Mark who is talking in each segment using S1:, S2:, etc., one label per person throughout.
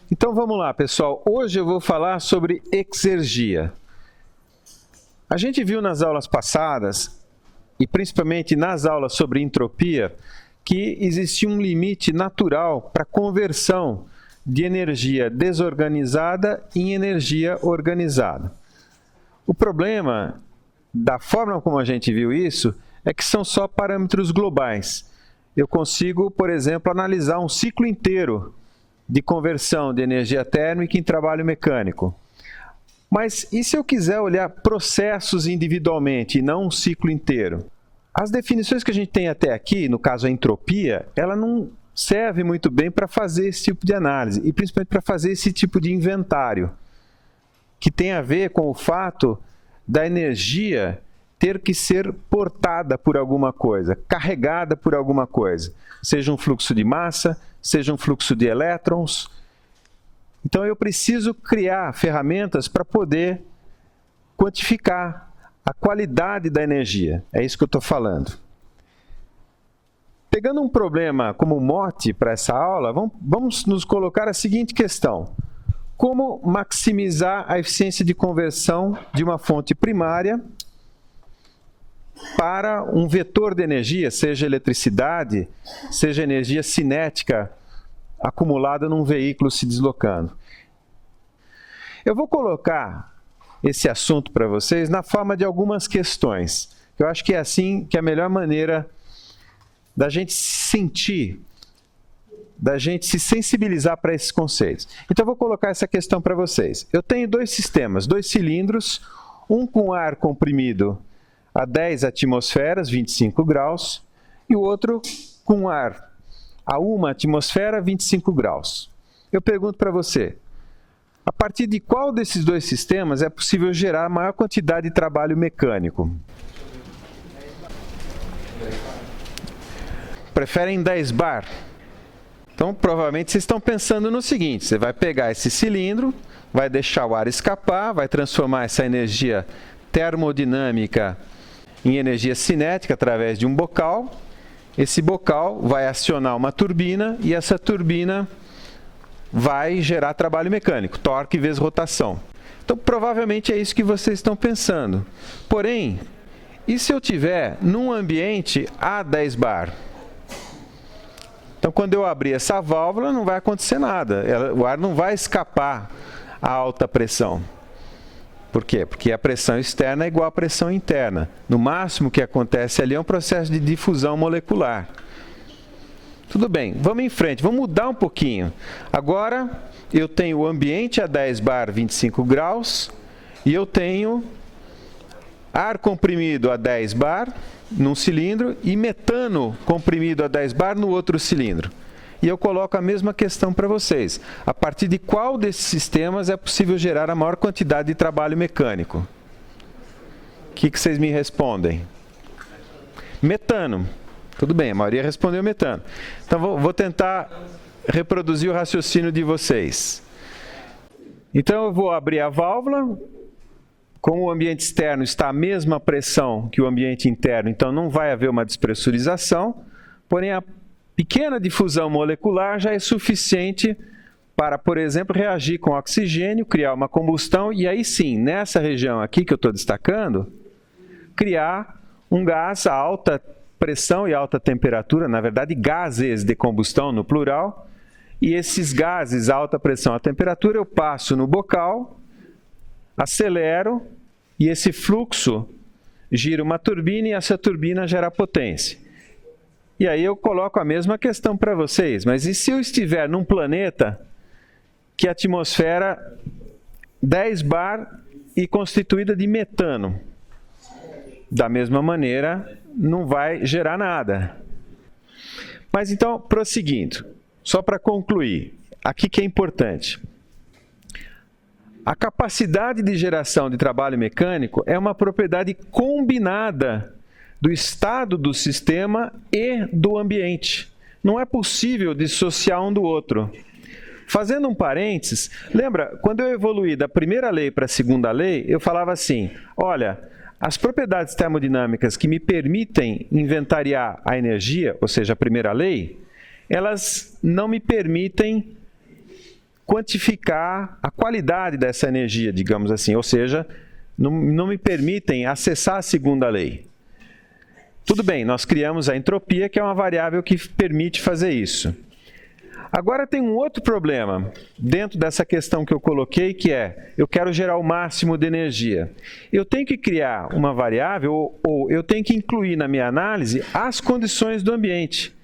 S1: Então vamos lá, pessoal. Hoje eu vou falar sobre exergia. A gente viu nas aulas passadas, e principalmente nas aulas sobre entropia, que existia um limite natural para a conversão de energia desorganizada em energia organizada. O problema da forma como a gente viu isso é que são só parâmetros globais. Eu consigo, por exemplo, analisar um ciclo inteiro de conversão de energia térmica em trabalho mecânico. Mas e se eu quiser olhar processos individualmente e não um ciclo inteiro? As definições que a gente tem até aqui, no caso a entropia, ela não serve muito bem para fazer esse tipo de análise, e principalmente para fazer esse tipo de inventário, que tem a ver com o fato da energia ter que ser portada por alguma coisa, carregada por alguma coisa, seja um fluxo de massa, seja um fluxo de elétrons. Então eu preciso criar ferramentas para poder quantificar a qualidade da energia. É isso que eu estou falando. Pegando um problema como mote para essa aula, vamos nos colocar a seguinte questão: como maximizar a eficiência de conversão de uma fonte primária para um vetor de energia, seja eletricidade, seja energia cinética acumulada num veículo se deslocando. Eu vou colocar esse assunto para vocês na forma de algumas questões. Eu acho que é assim que é a melhor maneira da gente sentir, da gente se sensibilizar para esses conceitos. Então eu vou colocar essa questão para vocês. Eu tenho dois sistemas, dois cilindros, um com ar comprimido a 10 atmosferas, 25 graus, e o outro com ar a 1 atmosfera, 25 graus. Eu pergunto para você, a partir de qual desses dois sistemas é possível gerar a maior quantidade de trabalho mecânico? Preferem 10 bar? Então, provavelmente vocês estão pensando no seguinte: você vai pegar esse cilindro, vai deixar o ar escapar, vai transformar essa energia termodinâmica em energia cinética através de um bocal. Esse bocal vai acionar uma turbina e essa turbina vai gerar trabalho mecânico, torque vezes rotação. Então, provavelmente é isso que vocês estão pensando. Porém, e se eu tiver num ambiente a 10 bar? Então, quando eu abrir essa válvula, não vai acontecer nada. O ar não vai escapar a alta pressão. Por quê? Porque a pressão externa é igual à pressão interna. No máximo que acontece ali é um processo de difusão molecular. Tudo bem, vamos em frente, vamos mudar um pouquinho. Agora, eu tenho o ambiente a 10 bar, 25 graus, e eu tenho ar comprimido a 10 bar num cilindro e metano comprimido a 10 bar no outro cilindro. E eu coloco a mesma questão para vocês. A partir de qual desses sistemas é possível gerar a maior quantidade de trabalho mecânico? O que vocês me respondem? Metano. Tudo bem, a maioria respondeu metano. Então, vou tentar reproduzir o raciocínio de vocês. Então, eu vou abrir a válvula. Como o ambiente externo está à mesma pressão que o ambiente interno, então não vai haver uma despressurização, porém a pequena difusão molecular já é suficiente para, por exemplo, reagir com oxigênio, criar uma combustão e aí sim, nessa região aqui que eu estou destacando, criar um gás a alta pressão e alta temperatura, na verdade gases de combustão no plural, e esses gases a alta pressão e alta temperatura eu passo no bocal, acelero e esse fluxo gira uma turbina e essa turbina gera potência. E aí eu coloco a mesma questão para vocês, mas e se eu estiver num planeta que a atmosfera 10 bar e constituída de metano? Da mesma maneira, não vai gerar nada. Mas então, prosseguindo, só para concluir, aqui que é importante. A capacidade de geração de trabalho mecânico é uma propriedade combinada do estado do sistema e do ambiente. Não é possível dissociar um do outro. Fazendo um parênteses, lembra, quando eu evoluí da primeira lei para a segunda lei, eu falava assim, olha, as propriedades termodinâmicas que me permitem inventariar a energia, ou seja, a primeira lei, elas não me permitem quantificar a qualidade dessa energia, digamos assim, ou seja, não me permitem acessar a segunda lei. Tudo bem, nós criamos a entropia, que é uma variável que permite fazer isso. Agora tem um outro problema dentro dessa questão que eu coloquei, que é, eu quero gerar o máximo de energia. Eu tenho que criar uma variável, ou eu tenho que incluir na minha análise as condições do ambiente.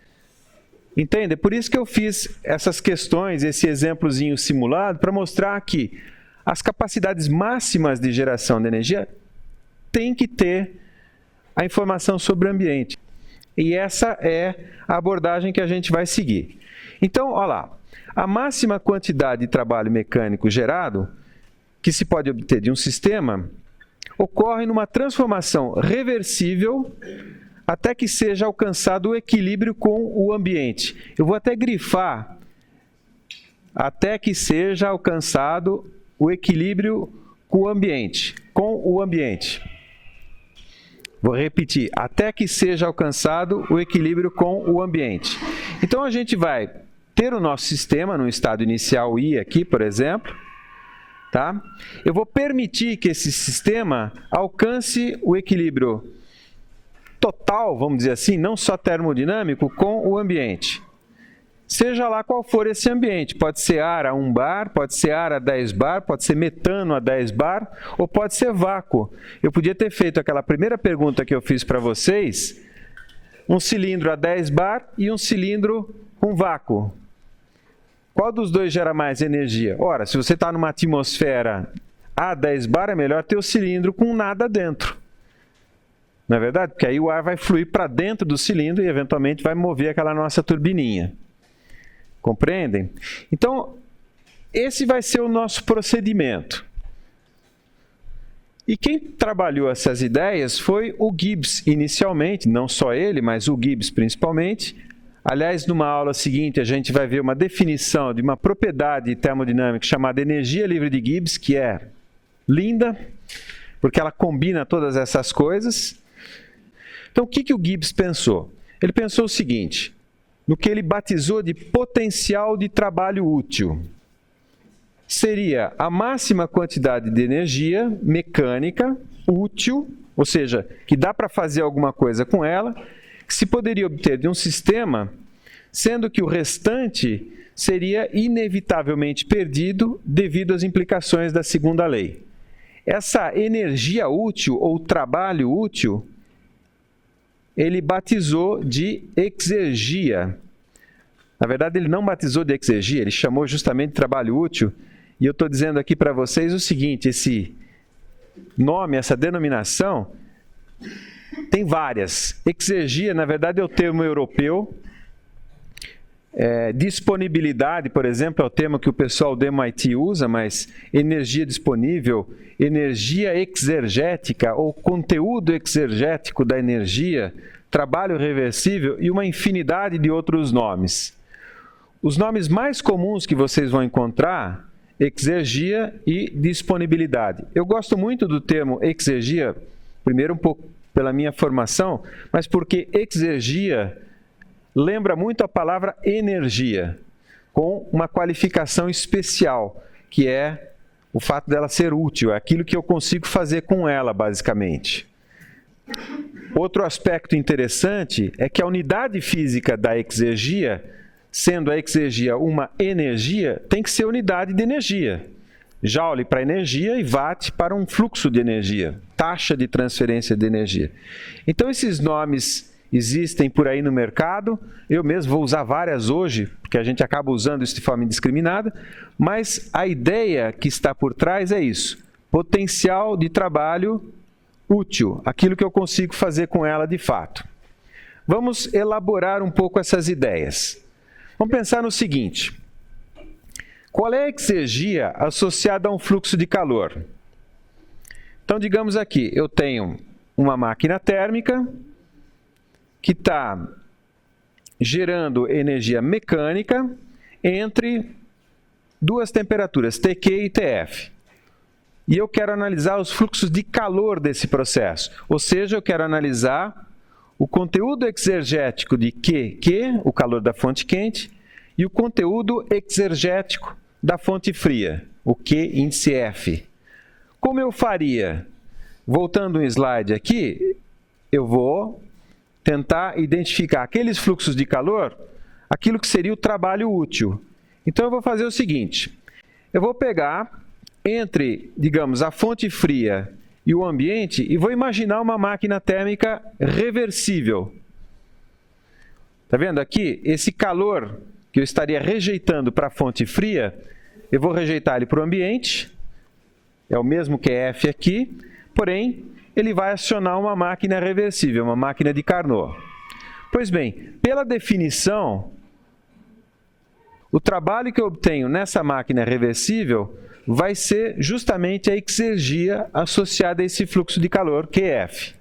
S1: Entende? Por isso que eu fiz essas questões, esse exemplozinho simulado, para mostrar que as capacidades máximas de geração de energia têm que ter a informação sobre o ambiente. E essa é a abordagem que a gente vai seguir. Então, olha lá, a máxima quantidade de trabalho mecânico gerado, que se pode obter de um sistema, ocorre numa transformação reversível até que seja alcançado o equilíbrio com o ambiente. Eu vou até grifar, até que seja alcançado o equilíbrio com o ambiente. Vou repetir, até que seja alcançado o equilíbrio com o ambiente. Então, a gente vai ter o nosso sistema no estado inicial I aqui, por exemplo. Tá? Eu vou permitir que esse sistema alcance o equilíbrio total, vamos dizer assim, não só termodinâmico, com o ambiente. Seja lá qual for esse ambiente, pode ser ar a 1 bar, pode ser ar a 10 bar, pode ser metano a 10 bar, ou pode ser vácuo. Eu podia ter feito aquela primeira pergunta que eu fiz para vocês, um cilindro a 10 bar e um cilindro com vácuo. Qual dos dois gera mais energia? Ora, se você está numa atmosfera a 10 bar, é melhor ter o cilindro com nada dentro. Não é verdade? Porque aí o ar vai fluir para dentro do cilindro e eventualmente vai mover aquela nossa turbininha. Compreendem? Então, esse vai ser o nosso procedimento. E quem trabalhou essas ideias foi o Gibbs inicialmente, não só ele, mas o Gibbs principalmente. Aliás, numa aula seguinte, a gente vai ver uma definição de uma propriedade termodinâmica chamada energia livre de Gibbs, que é linda, porque ela combina todas essas coisas. Então, o que o Gibbs pensou? Ele pensou o seguinte, no que ele batizou de potencial de trabalho útil. Seria a máxima quantidade de energia mecânica útil, ou seja, que dá para fazer alguma coisa com ela, que se poderia obter de um sistema, sendo que o restante seria inevitavelmente perdido devido às implicações da segunda lei. Essa energia útil ou trabalho útil, ele batizou de exergia. Na verdade, ele não batizou de exergia, ele chamou justamente de trabalho útil. E eu estou dizendo aqui para vocês o seguinte, esse nome, essa denominação, tem várias. Exergia, na verdade, é o termo europeu. Disponibilidade, por exemplo, é o termo que o pessoal do MIT usa, mas energia disponível, energia exergética ou conteúdo exergético da energia, trabalho reversível e uma infinidade de outros nomes. Os nomes mais comuns que vocês vão encontrar, exergia e disponibilidade. Eu gosto muito do termo exergia, primeiro um pouco pela minha formação, mas porque exergia lembra muito a palavra energia, com uma qualificação especial, que é o fato dela ser útil, é aquilo que eu consigo fazer com ela, basicamente. Outro aspecto interessante é que a unidade física da exergia, sendo a exergia uma energia, tem que ser unidade de energia. Joule para energia e watt para um fluxo de energia, taxa de transferência de energia. Então, esses nomes existem por aí no mercado, eu mesmo vou usar várias hoje, porque a gente acaba usando isso de forma indiscriminada, mas a ideia que está por trás é isso, potencial de trabalho útil, aquilo que eu consigo fazer com ela de fato. Vamos elaborar um pouco essas ideias. Vamos pensar no seguinte, qual é a exergia associada a um fluxo de calor? Então, digamos aqui, eu tenho uma máquina térmica que está gerando energia mecânica entre duas temperaturas, TQ e TF. E eu quero analisar os fluxos de calor desse processo, ou seja, eu quero analisar o conteúdo exergético de QQ, o calor da fonte quente, e o conteúdo exergético da fonte fria, o Q índice F. Como eu faria? Voltando um slide aqui, eu vou tentar identificar aqueles fluxos de calor, aquilo que seria o trabalho útil. Então eu vou fazer o seguinte, eu vou pegar entre, digamos, a fonte fria e o ambiente e vou imaginar uma máquina térmica reversível. Está vendo aqui? Esse calor que eu estaria rejeitando para a fonte fria, eu vou rejeitar ele para o ambiente, é o mesmo que F aqui, porém, ele vai acionar uma máquina reversível, uma máquina de Carnot. Pois bem, pela definição, o trabalho que eu obtenho nessa máquina reversível vai ser justamente a exergia associada a esse fluxo de calor, QF.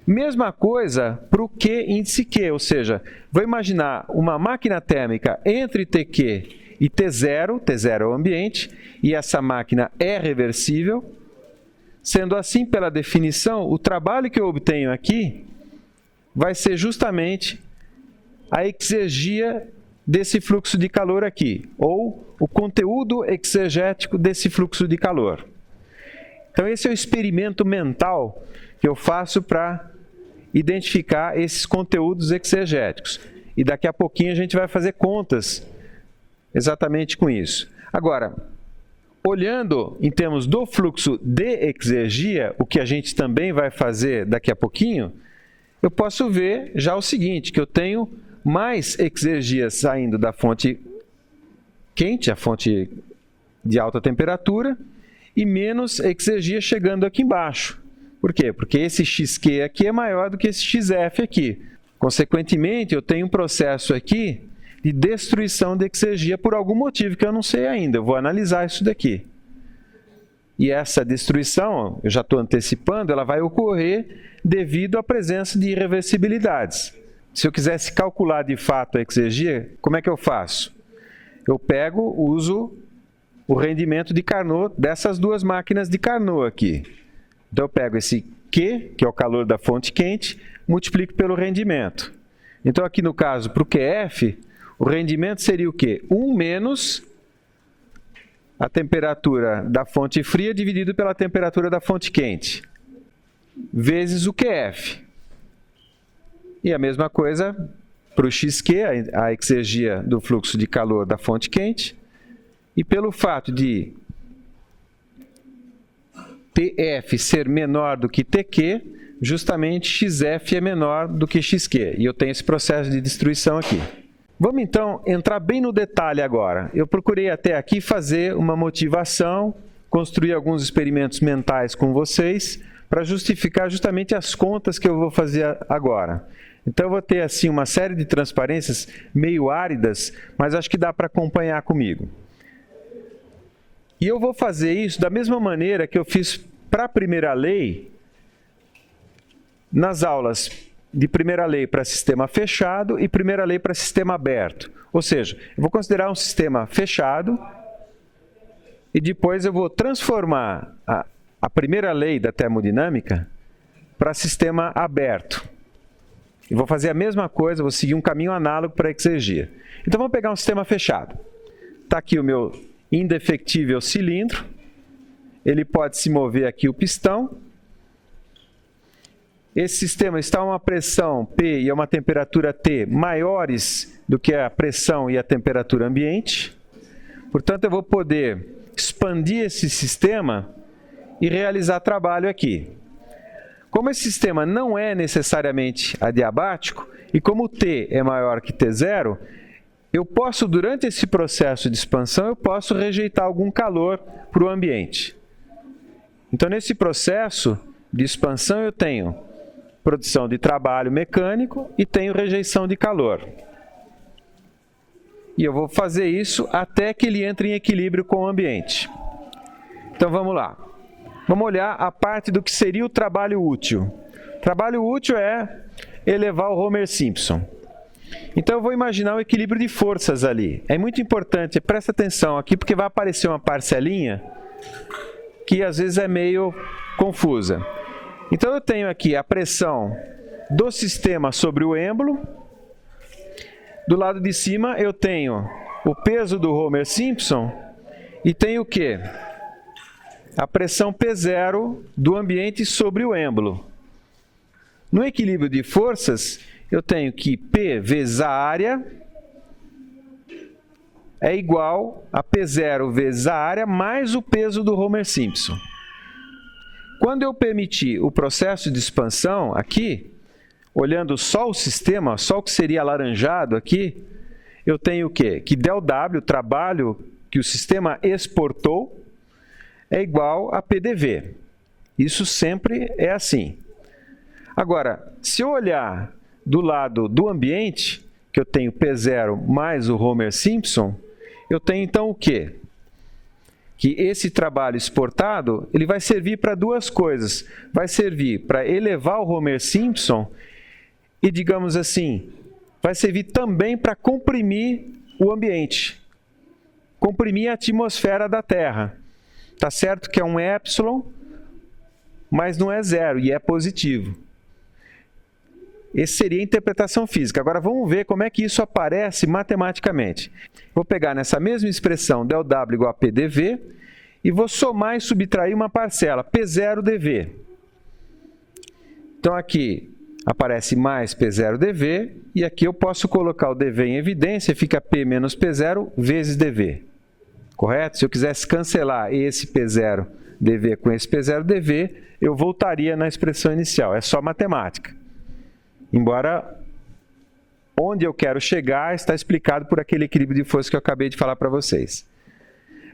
S1: Mesma coisa para o Q índice Q, ou seja, vou imaginar uma máquina térmica entre TQ e T0, T0 é o ambiente, e essa máquina é reversível. Sendo assim, pela definição, o trabalho que eu obtenho aqui vai ser justamente a exergia desse fluxo de calor aqui, ou o conteúdo exegético desse fluxo de calor. Então, esse é o experimento mental que eu faço para identificar esses conteúdos exegéticos. E daqui a pouquinho a gente vai fazer contas exatamente com isso. Agora, olhando em termos do fluxo de exergia, o que a gente também vai fazer daqui a pouquinho, eu posso ver já o seguinte, que eu tenho mais exergia saindo da fonte quente, a fonte de alta temperatura, e menos exergia chegando aqui embaixo. Por quê? Porque esse XQ aqui é maior do que esse XF aqui. Consequentemente, eu tenho um processo aqui de destruição de exergia por algum motivo que eu não sei ainda. Eu vou analisar isso daqui. E essa destruição, eu já estou antecipando, ela vai ocorrer devido à presença de irreversibilidades. Se eu quisesse calcular de fato a exergia, como é que eu faço? Eu uso o rendimento de Carnot dessas duas máquinas de Carnot aqui. Então eu pego esse Q, que é o calor da fonte quente, multiplico pelo rendimento. Então aqui no caso, para o QF, o rendimento seria o quê? 1 menos a temperatura da fonte fria dividido pela temperatura da fonte quente, vezes o QF. E a mesma coisa para o XQ, a exergia do fluxo de calor da fonte quente, e pelo fato de TF ser menor do que TQ, justamente XF é menor do que XQ, e eu tenho esse processo de destruição aqui. Vamos então entrar bem no detalhe agora. Eu procurei até aqui fazer uma motivação, construir alguns experimentos mentais com vocês, para justificar justamente as contas que eu vou fazer agora. Então eu vou ter assim uma série de transparências meio áridas, mas acho que dá para acompanhar comigo. E eu vou fazer isso da mesma maneira que eu fiz para a primeira lei, nas aulas de primeira lei para sistema fechado e primeira lei para sistema aberto. Ou seja, eu vou considerar um sistema fechado e depois eu vou transformar a primeira lei da termodinâmica para sistema aberto. E vou fazer a mesma coisa, vou seguir um caminho análogo para a exergia. Então vamos pegar um sistema fechado. Está aqui o meu indefectível cilindro, ele pode se mover aqui o pistão. Esse sistema está a uma pressão P e a uma temperatura T maiores do que a pressão e a temperatura ambiente. Portanto, eu vou poder expandir esse sistema e realizar trabalho aqui. Como esse sistema não é necessariamente adiabático, e como T é maior que T0, eu posso, durante esse processo de expansão, eu posso rejeitar algum calor para o ambiente. Então, nesse processo de expansão, eu tenho produção de trabalho mecânico e tenho rejeição de calor. E eu vou fazer isso até que ele entre em equilíbrio com o ambiente. Então, vamos lá. Vamos olhar a parte do que seria o trabalho útil. Trabalho útil é elevar o Homer-Simpson. Então, eu vou imaginar o equilíbrio de forças ali. É muito importante, presta atenção aqui, porque vai aparecer uma parcelinha que às vezes é meio confusa. Então, eu tenho aqui a pressão do sistema sobre o êmbolo. Do lado de cima, eu tenho o peso do Homer Simpson e tenho o quê? A pressão P0 do ambiente sobre o êmbolo. No equilíbrio de forças, eu tenho que P vezes a área é igual a P0 vezes a área mais o peso do Homer Simpson. Quando eu permitir o processo de expansão aqui, olhando só o sistema, só o que seria alaranjado aqui, eu tenho o quê? Que ΔW, o trabalho que o sistema exportou, é igual a PDV. Isso sempre é assim. Agora, se eu olhar do lado do ambiente, que eu tenho P0 mais o Homer Simpson, eu tenho então o quê? Que esse trabalho exportado, ele vai servir para duas coisas. Vai servir para elevar o Homer Simpson e, digamos assim, vai servir também para comprimir o ambiente, comprimir a atmosfera da Terra. Está certo que é um epsilon, mas não é zero e é positivo. Essa seria a interpretação física. Agora vamos ver como é que isso aparece matematicamente. Vou pegar nessa mesma expressão ΔW igual a PdV e vou somar e subtrair uma parcela, P0dV. Então aqui aparece mais P0dV e aqui eu posso colocar o dV em evidência, fica P menos P0 vezes dV. Correto? Se eu quisesse cancelar esse P0dV com esse P0dV, eu voltaria na expressão inicial. É só matemática. Embora onde eu quero chegar está explicado por aquele equilíbrio de força que eu acabei de falar para vocês.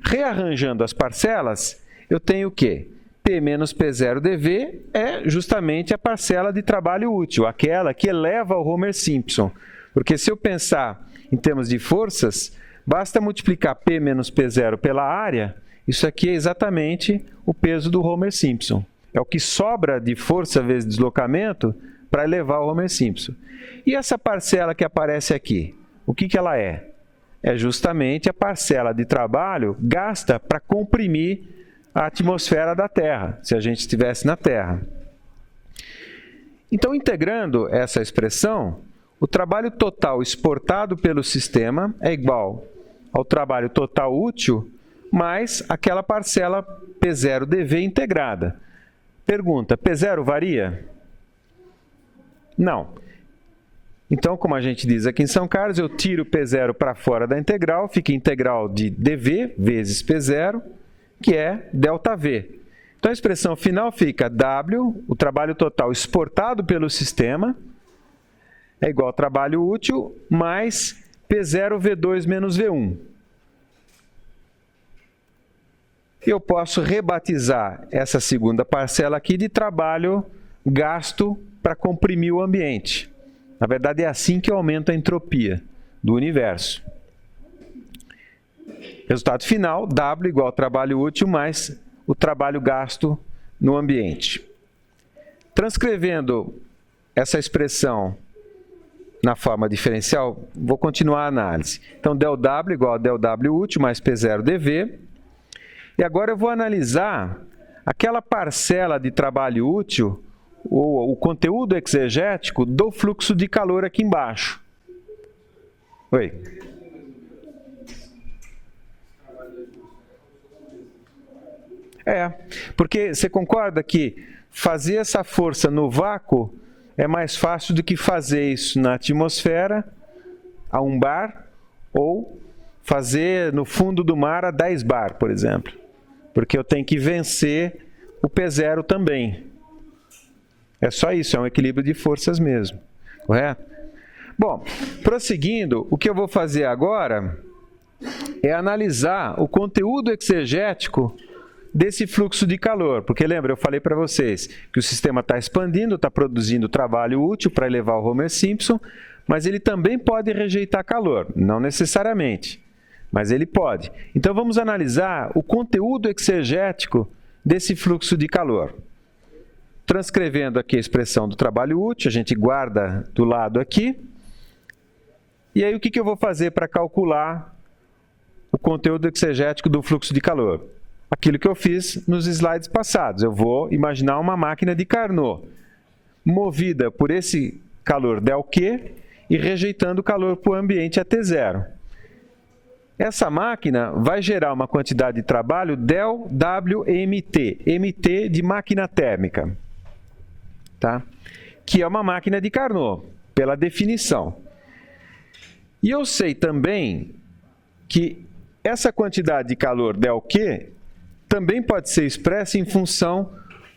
S1: Rearranjando as parcelas, eu tenho o quê? P menos P0dV é justamente a parcela de trabalho útil, aquela que eleva o Homer Simpson. Porque se eu pensar em termos de forças, basta multiplicar P menos P0 pela área, isso aqui é exatamente o peso do Homer Simpson. É o que sobra de força vezes deslocamento para elevar o Homer Simpson. E essa parcela que aparece aqui, o que ela é? É justamente a parcela de trabalho gasta para comprimir a atmosfera da Terra, se a gente estivesse na Terra. Então, integrando essa expressão, o trabalho total exportado pelo sistema é igual ao trabalho total útil mais aquela parcela P0dV integrada. Pergunta, P0 varia? Não. Então, como a gente diz aqui em São Carlos, eu tiro P0 para fora da integral, fica integral de dV vezes P0, que é ΔV. Então, a expressão final fica W, o trabalho total exportado pelo sistema, é igual ao trabalho útil, mais P0V2 menos V1. Eu posso rebatizar essa segunda parcela aqui de trabalho gasto para comprimir o ambiente. Na verdade, é assim que eu aumento a entropia do universo. Resultado final, W igual ao trabalho útil mais o trabalho gasto no ambiente. Transcrevendo essa expressão na forma diferencial, vou continuar a análise. Então, ΔW igual a ΔW útil mais P0dV. E agora eu vou analisar aquela parcela de trabalho útil, ou o conteúdo exegético do fluxo de calor aqui embaixo. Oi. Porque você concorda que fazer essa força no vácuo é mais fácil do que fazer isso na atmosfera, a 1 bar, ou fazer no fundo do mar a 10 bar, por exemplo. Porque eu tenho que vencer o P0 também. É só isso, é um equilíbrio de forças mesmo, correto? Bom, prosseguindo, o que eu vou fazer agora é analisar o conteúdo exegético desse fluxo de calor, porque lembra, eu falei para vocês que o sistema está expandindo, está produzindo trabalho útil para elevar o Homer Simpson, mas ele também pode rejeitar calor, não necessariamente, mas ele pode. Então vamos analisar o conteúdo exegético desse fluxo de calor. Transcrevendo aqui a expressão do trabalho útil, a gente guarda do lado aqui. E aí o que eu vou fazer para calcular o conteúdo exegético do fluxo de calor? Aquilo que eu fiz nos slides passados. Eu vou imaginar uma máquina de Carnot, movida por esse calor ΔQ e rejeitando o calor para o ambiente a T0. essa máquina vai gerar uma quantidade de trabalho ΔWMT, MT de máquina térmica, tá? Que é uma máquina de Carnot, pela definição. E eu sei também que essa quantidade de calor ΔQ também pode ser expressa em função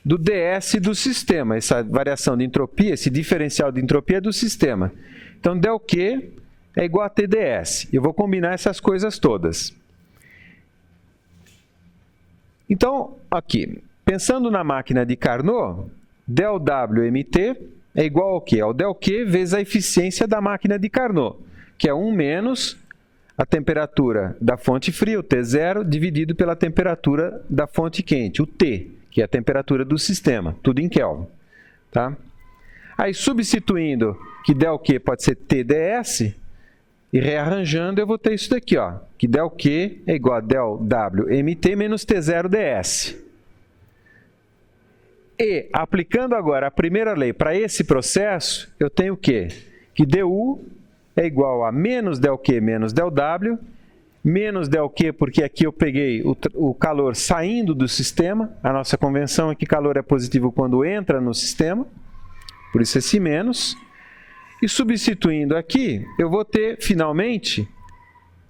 S1: do ds do sistema, essa variação de entropia, esse diferencial de entropia do sistema. Então, ΔQ é igual a TdS. Eu vou combinar essas coisas todas. Então, aqui, pensando na máquina de Carnot, ΔWMT é igual ao quê? Ao ΔQ vezes a eficiência da máquina de Carnot, que é 1 menos a temperatura da fonte fria, o T0, dividido pela temperatura da fonte quente, o T, que é a temperatura do sistema, tudo em Kelvin. Tá? Aí, substituindo que ΔQ pode ser TdS, e rearranjando, eu vou ter isso daqui, ó, que ΔQ é igual a ΔWMT menos T0ds. E, aplicando agora a primeira lei para esse processo, eu tenho o quê? Que dU é igual a menos ΔQ menos ΔW, menos ΔQ, porque aqui eu peguei o calor saindo do sistema, a nossa convenção é que calor é positivo quando entra no sistema, por isso esse menos. E substituindo aqui, eu vou ter, finalmente,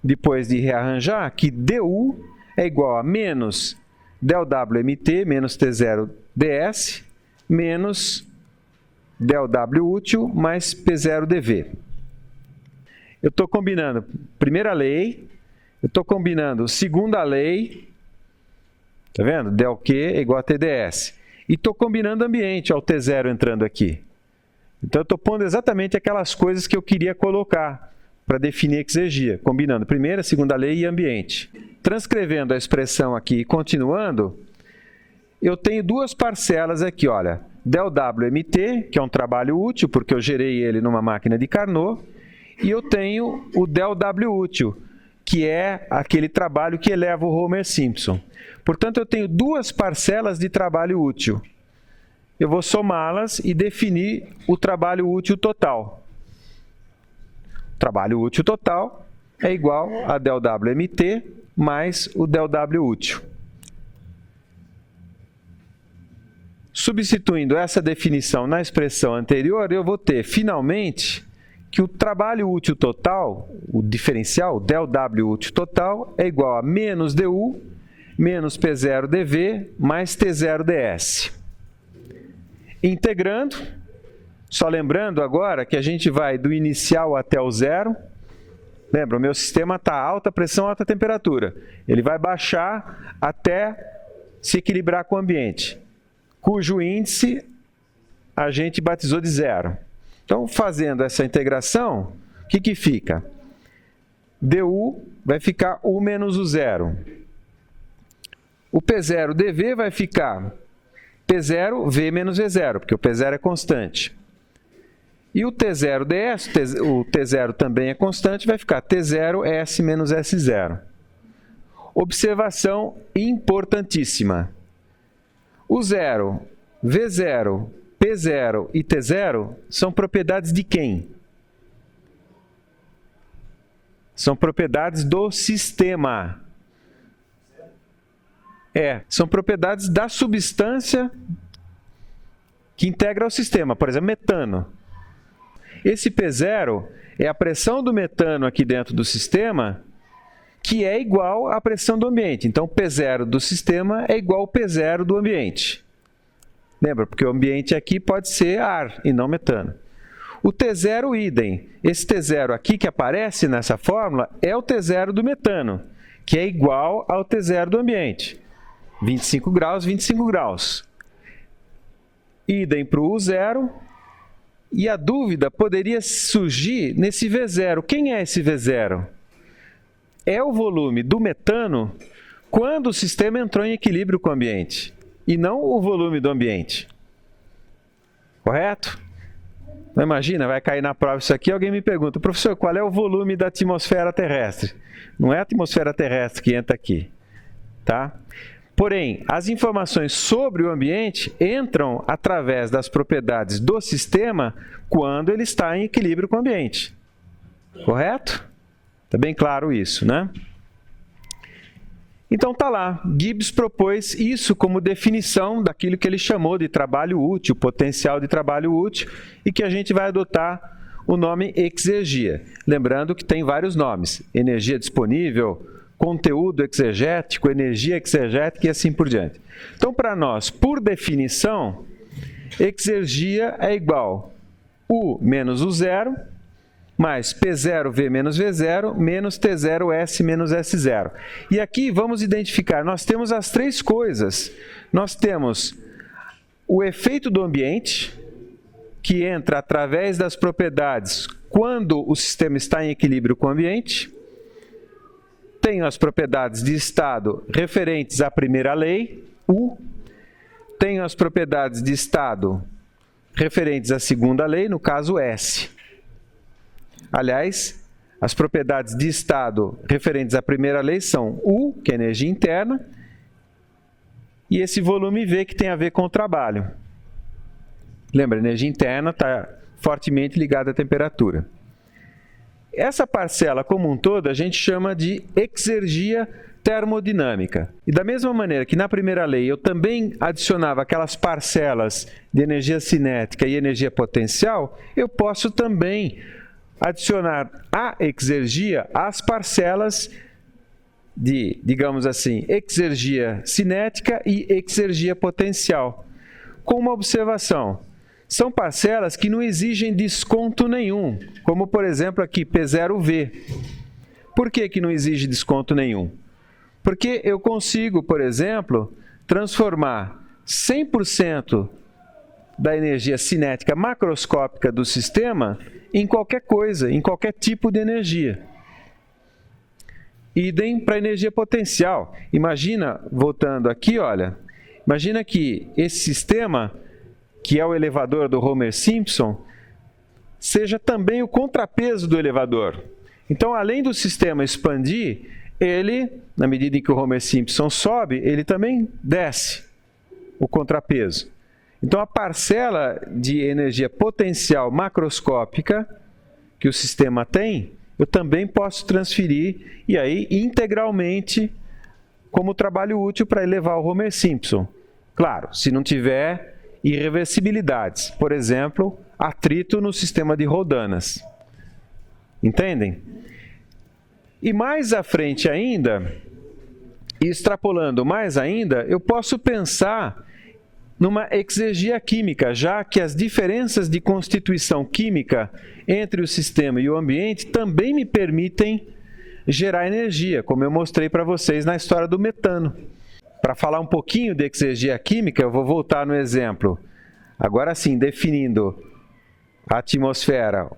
S1: depois de rearranjar, que dU é igual a menos ΔWMT menos T0ds menos ΔW útil mais P0dV. Eu estou combinando primeira lei, eu estou combinando segunda lei, tá vendo? ΔQ é igual a TdS. E estou combinando ambiente, ó, o T0 entrando aqui. Então, eu estou pondo exatamente aquelas coisas que eu queria colocar para definir exergia, combinando primeira, segunda lei e ambiente. Transcrevendo a expressão aqui e continuando, eu tenho duas parcelas aqui, olha, ΔWMT, que é um trabalho útil, porque eu gerei ele numa máquina de Carnot, e eu tenho o ΔW útil, que é aquele trabalho que eleva o Homer-Simpson. Portanto, eu tenho duas parcelas de trabalho útil. Eu vou somá-las e definir o trabalho útil total. O trabalho útil total é igual a ΔWMT mais o ΔW útil. Substituindo essa definição na expressão anterior, eu vou ter, finalmente, que o trabalho útil total, o diferencial, ΔW útil total, é igual a menos dU menos P0dV mais T0ds. Integrando, só lembrando agora que a gente vai do inicial até o zero. Lembra, o meu sistema está alta pressão, alta temperatura. Ele vai baixar até se equilibrar com o ambiente, cujo índice a gente batizou de zero. Então, fazendo essa integração, o que fica? dU vai ficar U menos o zero. O P0dV vai ficar P0, V menos V0, porque o P0 é constante. E o T0ds, o T0 também é constante, vai ficar T0, S menos S0. Observação importantíssima. O zero, V0, P0 e T0 são propriedades de quem? São propriedades do sistema. São propriedades da substância que integra o sistema, por exemplo, metano. Esse P0 é a pressão do metano aqui dentro do sistema, que é igual à pressão do ambiente. Então, P0 do sistema é igual ao P0 do ambiente. Lembra? Porque o ambiente aqui pode ser ar e não metano. O T0, idem. Esse T0 aqui que aparece nessa fórmula é o T0 do metano, que é igual ao T0 do ambiente. 25 graus, 25 graus. Idem para o U0. E a dúvida poderia surgir nesse V0. Quem é esse V0? É o volume do metano quando o sistema entrou em equilíbrio com o ambiente, e não o volume do ambiente. Correto? Então, imagina, vai cair na prova isso aqui, alguém me pergunta, professor, qual é o volume da atmosfera terrestre? Não é a atmosfera terrestre que entra aqui, tá? Porém, as informações sobre o ambiente entram através das propriedades do sistema quando ele está em equilíbrio com o ambiente. Correto? Está bem claro isso, né? Então tá lá, Gibbs propôs isso como definição daquilo que ele chamou de trabalho útil, potencial de trabalho útil, e que a gente vai adotar o nome exergia. Lembrando que tem vários nomes: energia disponível, conteúdo exegético, energia exegética e assim por diante. Então, para nós, por definição, exergia é igual U menos U0, mais P0V menos V0, menos T0S menos S0. E aqui vamos identificar, nós temos as três coisas. Nós temos o efeito do ambiente, que entra através das propriedades quando o sistema está em equilíbrio com o ambiente. Tenho as propriedades de estado referentes à primeira lei, U. Tenho as propriedades de estado referentes à segunda lei, no caso S. Aliás, as propriedades de estado referentes à primeira lei são U, que é energia interna, e esse volume V, que tem a ver com o trabalho. Lembra, a energia interna está fortemente ligada à temperatura. Essa parcela como um todo a gente chama de exergia termodinâmica. E da mesma maneira que na primeira lei eu também adicionava aquelas parcelas de energia cinética e energia potencial, eu posso também adicionar à exergia as parcelas de, digamos assim, exergia cinética e exergia potencial. Com uma observação: são parcelas que não exigem desconto nenhum, como por exemplo aqui P0V. Por que não exige desconto nenhum? Porque eu consigo, por exemplo, transformar 100% da energia cinética macroscópica do sistema em qualquer coisa, em qualquer tipo de energia. Idem para a energia potencial. Imagina, voltando aqui, olha, imagina que esse sistema, que é o elevador do Homer Simpson, seja também o contrapeso do elevador. Então, além do sistema expandir, ele, na medida em que o Homer Simpson sobe, ele também desce o contrapeso. Então, a parcela de energia potencial macroscópica que o sistema tem, eu também posso transferir, e aí integralmente, como trabalho útil para elevar o Homer Simpson. Claro, se não tiver irreversibilidades, por exemplo, atrito no sistema de roldanas. Entendem? E mais à frente ainda, e extrapolando mais ainda, eu posso pensar numa exergia química, já que as diferenças de constituição química entre o sistema e o ambiente também me permitem gerar energia, como eu mostrei para vocês na história do metano. Para falar um pouquinho de exergia química, eu vou voltar no exemplo. Agora sim, definindo a atmosfera,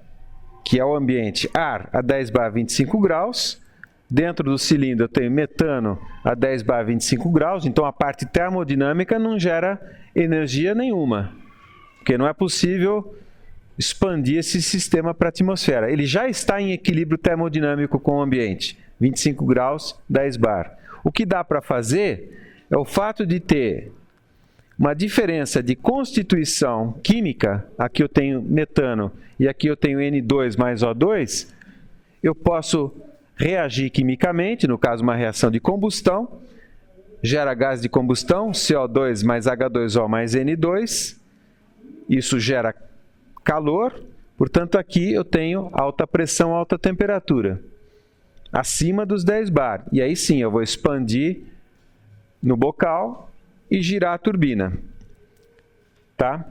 S1: que é o ambiente, ar a 10/25 graus. Dentro do cilindro eu tenho metano a 10/25 graus, então a parte termodinâmica não gera energia nenhuma, porque não é possível expandir esse sistema para a atmosfera. Ele já está em equilíbrio termodinâmico com o ambiente, 25 graus, 10 bar. O que dá para fazer é o fato de ter uma diferença de constituição química, aqui eu tenho metano e aqui eu tenho N2 mais O2, eu posso reagir quimicamente, no caso uma reação de combustão, gera gás de combustão, CO2 mais H2O mais N2, isso gera calor, portanto aqui eu tenho alta pressão, alta temperatura, acima dos 10 bar, e aí sim eu vou expandir no bocal e girar a turbina, tá?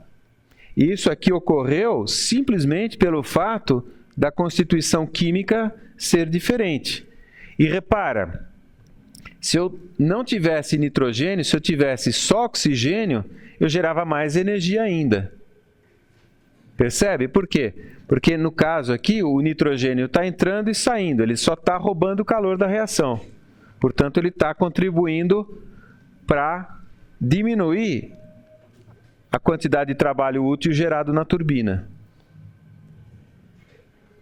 S1: E isso aqui ocorreu simplesmente pelo fato da constituição química ser diferente. E repara, se eu não tivesse nitrogênio, se eu tivesse só oxigênio, eu gerava mais energia ainda. Percebe? Por quê? Porque no caso aqui, o nitrogênio está entrando e saindo, ele só está roubando o calor da reação. Portanto, ele está contribuindo para diminuir a quantidade de trabalho útil gerado na turbina.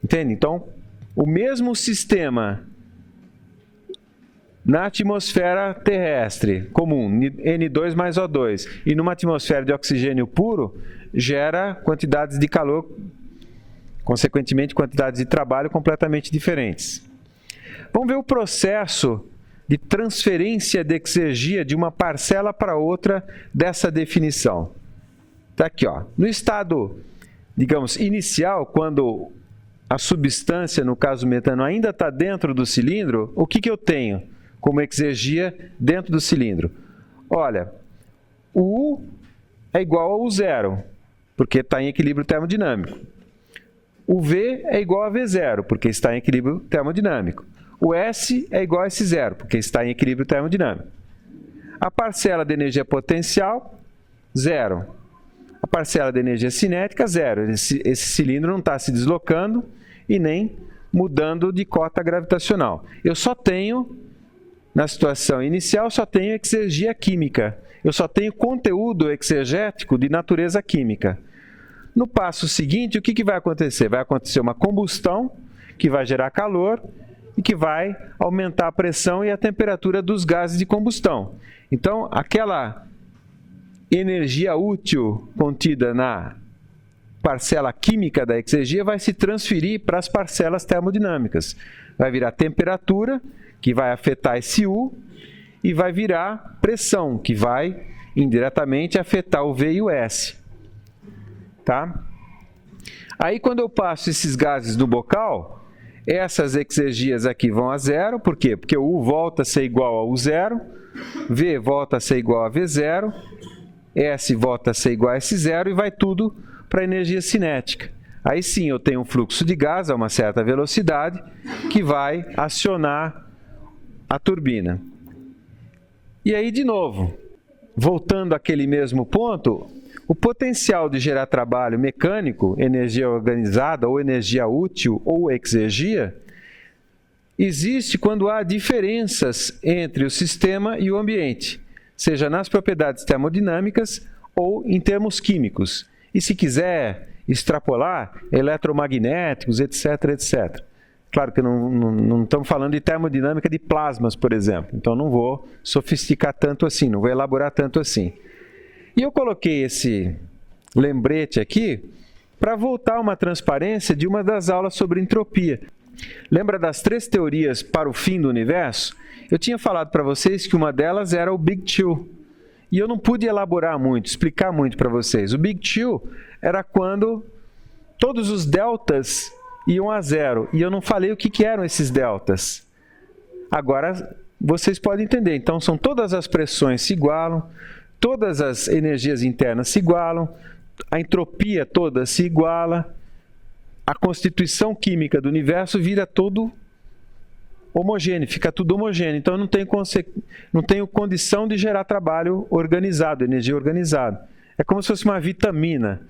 S1: Entende? Então, o mesmo sistema na atmosfera terrestre comum, N2 mais O2, e numa atmosfera de oxigênio puro, gera quantidades de calor, consequentemente quantidades de trabalho completamente diferentes. Vamos ver o processo de transferência de exergia de uma parcela para outra dessa definição. Está aqui, ó. No estado, digamos, inicial, quando a substância, no caso o metano, ainda está dentro do cilindro, o que eu tenho como exergia dentro do cilindro? Olha, o U é igual ao U0, porque está em equilíbrio termodinâmico. O V é igual a V0, porque está em equilíbrio termodinâmico. O S é igual a S0, porque está em equilíbrio termodinâmico. A parcela de energia potencial, 0. A parcela de energia cinética, 0. Esse cilindro não está se deslocando e nem mudando de cota gravitacional. Eu só tenho, na situação inicial, só tenho exergia química. Eu só tenho conteúdo exegético de natureza química. No passo seguinte, o que vai acontecer? Vai acontecer uma combustão que vai gerar calor e que vai aumentar a pressão e a temperatura dos gases de combustão. Então, aquela energia útil contida na parcela química da exergia vai se transferir para as parcelas termodinâmicas. Vai virar temperatura, que vai afetar esse U, e vai virar pressão, que vai indiretamente afetar o V e o S. Tá? Aí, quando eu passo esses gases no bocal, essas exergias aqui vão a 0. Por quê? Porque o U volta a ser igual ao U0, V volta a ser igual a V0, S volta a ser igual a S0 e vai tudo para a energia cinética. Aí sim eu tenho um fluxo de gás a uma certa velocidade que vai acionar a turbina. E aí, de novo, voltando àquele mesmo ponto, o potencial de gerar trabalho mecânico, energia organizada ou energia útil ou exergia, existe quando há diferenças entre o sistema e o ambiente, seja nas propriedades termodinâmicas ou em termos químicos. E se quiser extrapolar, eletromagnéticos, etc, etc. Claro que não estamos falando de termodinâmica de plasmas, por exemplo. Então não vou sofisticar tanto assim, não vou elaborar tanto assim. E eu coloquei esse lembrete aqui para voltar a uma transparência de uma das aulas sobre entropia. Lembra das 3 teorias para o fim do universo? Eu tinha falado para vocês que uma delas era o Big Chill. E eu não pude elaborar muito, explicar muito para vocês. O Big Chill era quando todos os deltas iam a 0. E eu não falei o que eram esses deltas. Agora vocês podem entender. Então, são todas as pressões se igualam, todas as energias internas se igualam, a entropia toda se iguala, a constituição química do universo vira todo homogêneo, fica tudo homogêneo. Então, eu não tenho condição de gerar trabalho organizado, energia organizada. É como se fosse uma vitamina,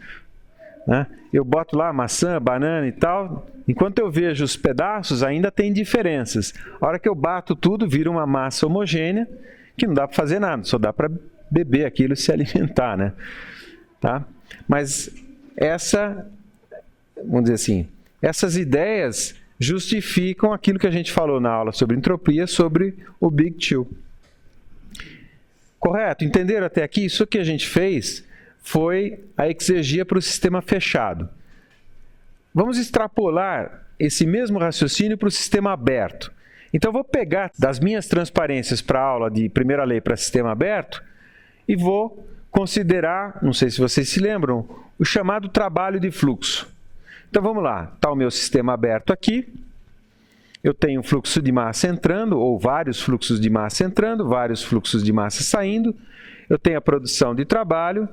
S1: né? Eu boto lá maçã, banana e tal, enquanto eu vejo os pedaços, ainda tem diferenças. A hora que eu bato tudo, vira uma massa homogênea, que não dá para fazer nada, só dá para beber aquilo e se alimentar, né? Tá? Mas vamos dizer assim, essas ideias justificam aquilo que a gente falou na aula sobre entropia, sobre o Big Chill. Correto? Entenderam até aqui? Isso que a gente fez foi a exergia para o sistema fechado. Vamos extrapolar esse mesmo raciocínio para o sistema aberto. Então, eu vou pegar das minhas transparências para a aula de primeira lei para sistema aberto e vou considerar, não sei se vocês se lembram, o chamado trabalho de fluxo. Então, vamos lá. Está o meu sistema aberto aqui. Eu tenho um fluxo de massa entrando, ou vários fluxos de massa entrando, vários fluxos de massa saindo. Eu tenho a produção de trabalho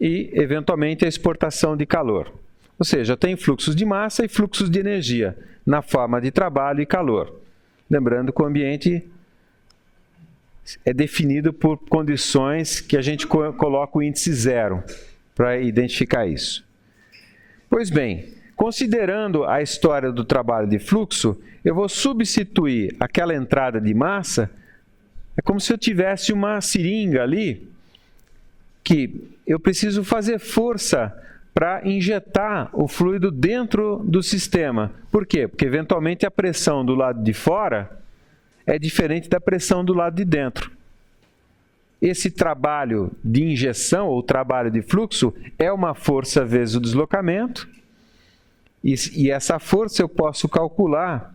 S1: e, eventualmente, a exportação de calor. Ou seja, eu tenho fluxos de massa e fluxos de energia na forma de trabalho e calor. Lembrando que o ambiente é definido por condições que a gente coloca o índice 0 para identificar isso. Pois bem, considerando a história do trabalho de fluxo, eu vou substituir aquela entrada de massa, é como se eu tivesse uma seringa ali, que eu preciso fazer força para injetar o fluido dentro do sistema. Por quê? Porque, eventualmente, a pressão do lado de fora é diferente da pressão do lado de dentro. Esse trabalho de injeção, ou trabalho de fluxo, é uma força vezes o deslocamento, e essa força eu posso calcular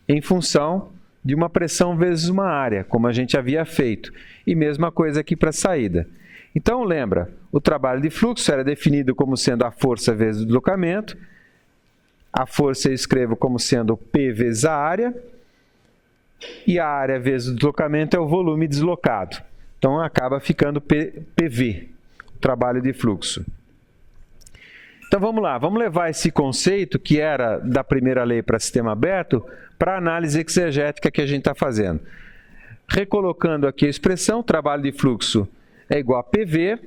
S1: em função de uma pressão vezes uma área, como a gente havia feito. E mesma coisa aqui para a saída. Então, lembra, o trabalho de fluxo era definido como sendo a força vezes o deslocamento. A força eu escrevo como sendo P vezes a área. E a área vezes o deslocamento é o volume deslocado. Então, acaba ficando PV, o trabalho de fluxo. Então, vamos lá. Vamos levar esse conceito, que era da primeira lei para sistema aberto, para a análise exegética que a gente está fazendo. Recolocando aqui a expressão, trabalho de fluxo é igual a PV,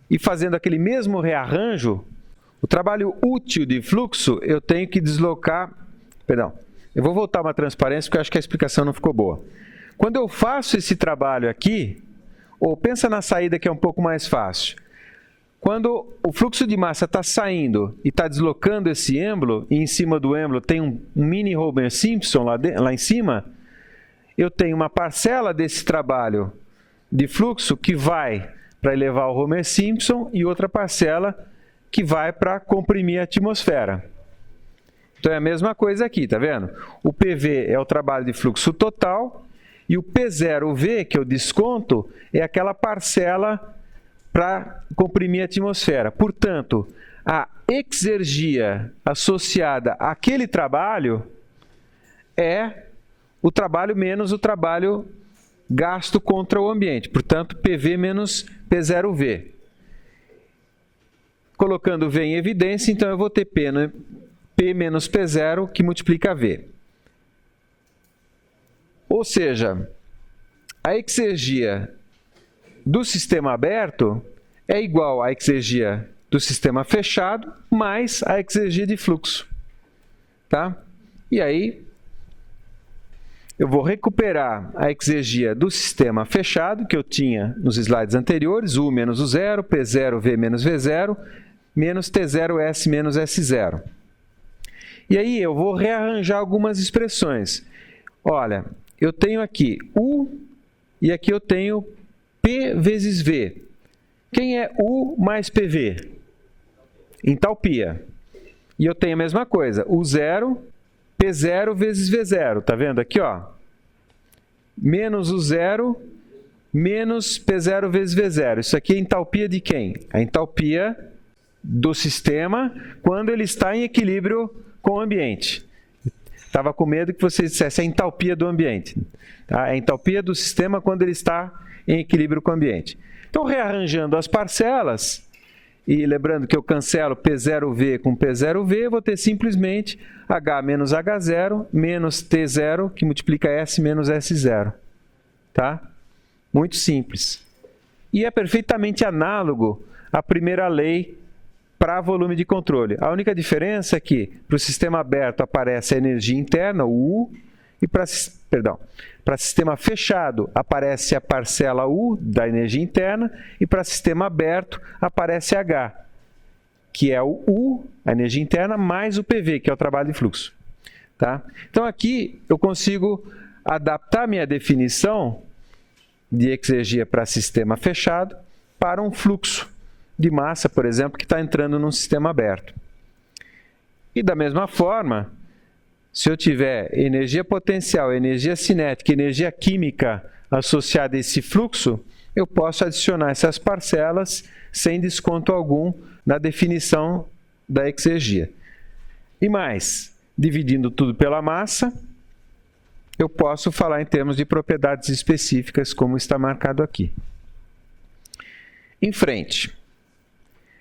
S1: e fazendo aquele mesmo rearranjo, o trabalho útil de fluxo, eu tenho que deslocar... Perdão, eu vou voltar uma transparência, porque eu acho que a explicação não ficou boa. Quando eu faço esse trabalho aqui, ou pensa na saída que é um pouco mais fácil. Quando o fluxo de massa está saindo e está deslocando esse êmbolo, e em cima do êmbolo tem um mini Homer Simpson lá em cima, eu tenho uma parcela desse trabalho de fluxo que vai para elevar o Homer Simpson e outra parcela que vai para comprimir a atmosfera. Então é a mesma coisa aqui, tá vendo? O PV é o trabalho de fluxo total e o P0V, que eu desconto, é aquela parcela para comprimir a atmosfera. Portanto, a exergia associada àquele trabalho é o trabalho menos o trabalho gasto contra o ambiente. Portanto, PV menos P0V. Colocando V em evidência, então eu vou ter P menos P0, que multiplica V. Ou seja, a exergia do sistema aberto é igual à exergia do sistema fechado mais a exergia de fluxo. Tá? E aí, eu vou recuperar a exergia do sistema fechado, que eu tinha nos slides anteriores, U menos U0, P0V menos V0, menos T0S menos S0. E aí eu vou rearranjar algumas expressões. Olha, eu tenho aqui U e aqui eu tenho P vezes V. Quem é U mais PV? Entalpia. E eu tenho a mesma coisa, U0, P0 vezes V0. Tá vendo aqui, ó? Menos U0, menos P0 vezes V0. Isso aqui é entalpia de quem? A entalpia do sistema quando ele está em equilíbrio com o ambiente. Estava com medo que você dissesse a entalpia do ambiente. Tá? A entalpia do sistema quando ele está em equilíbrio com o ambiente. Então, rearranjando as parcelas, e lembrando que eu cancelo P0V com P0V, eu vou ter simplesmente H menos H0 menos T0, que multiplica S menos S0. Tá? Muito simples. E é perfeitamente análogo à primeira lei para volume de controle. A única diferença é que para o sistema aberto aparece a energia interna, o U, e para sistema fechado aparece a parcela U da energia interna, e para sistema aberto aparece H, que é o U, a energia interna, mais o PV, que é o trabalho de fluxo. Tá? Então aqui eu consigo adaptar minha definição de exergia para sistema fechado para um fluxo de massa, por exemplo, que está entrando num sistema aberto. E da mesma forma, se eu tiver energia potencial, energia cinética, energia química associada a esse fluxo, eu posso adicionar essas parcelas sem desconto algum na definição da exergia. E mais, dividindo tudo pela massa, eu posso falar em termos de propriedades específicas, como está marcado aqui. Em frente.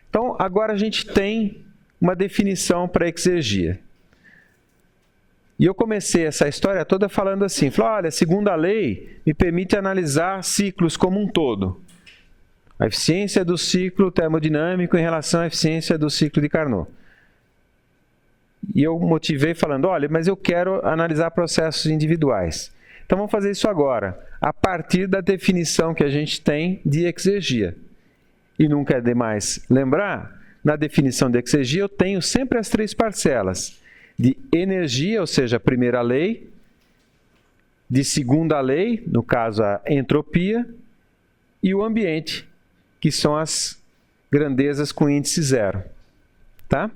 S1: Então, agora a gente tem uma definição para exergia. E eu comecei essa história toda falando assim, olha, a segunda lei me permite analisar ciclos como um todo. A eficiência do ciclo termodinâmico em relação à eficiência do ciclo de Carnot. E eu motivei falando, olha, mas eu quero analisar processos individuais. Então vamos fazer isso agora, a partir da definição que a gente tem de exergia. E nunca é demais lembrar, na definição de exergia eu tenho sempre as três parcelas. De energia, ou seja, a primeira lei, de segunda lei, no caso a entropia, e o ambiente, que são as grandezas com índice zero. Tá?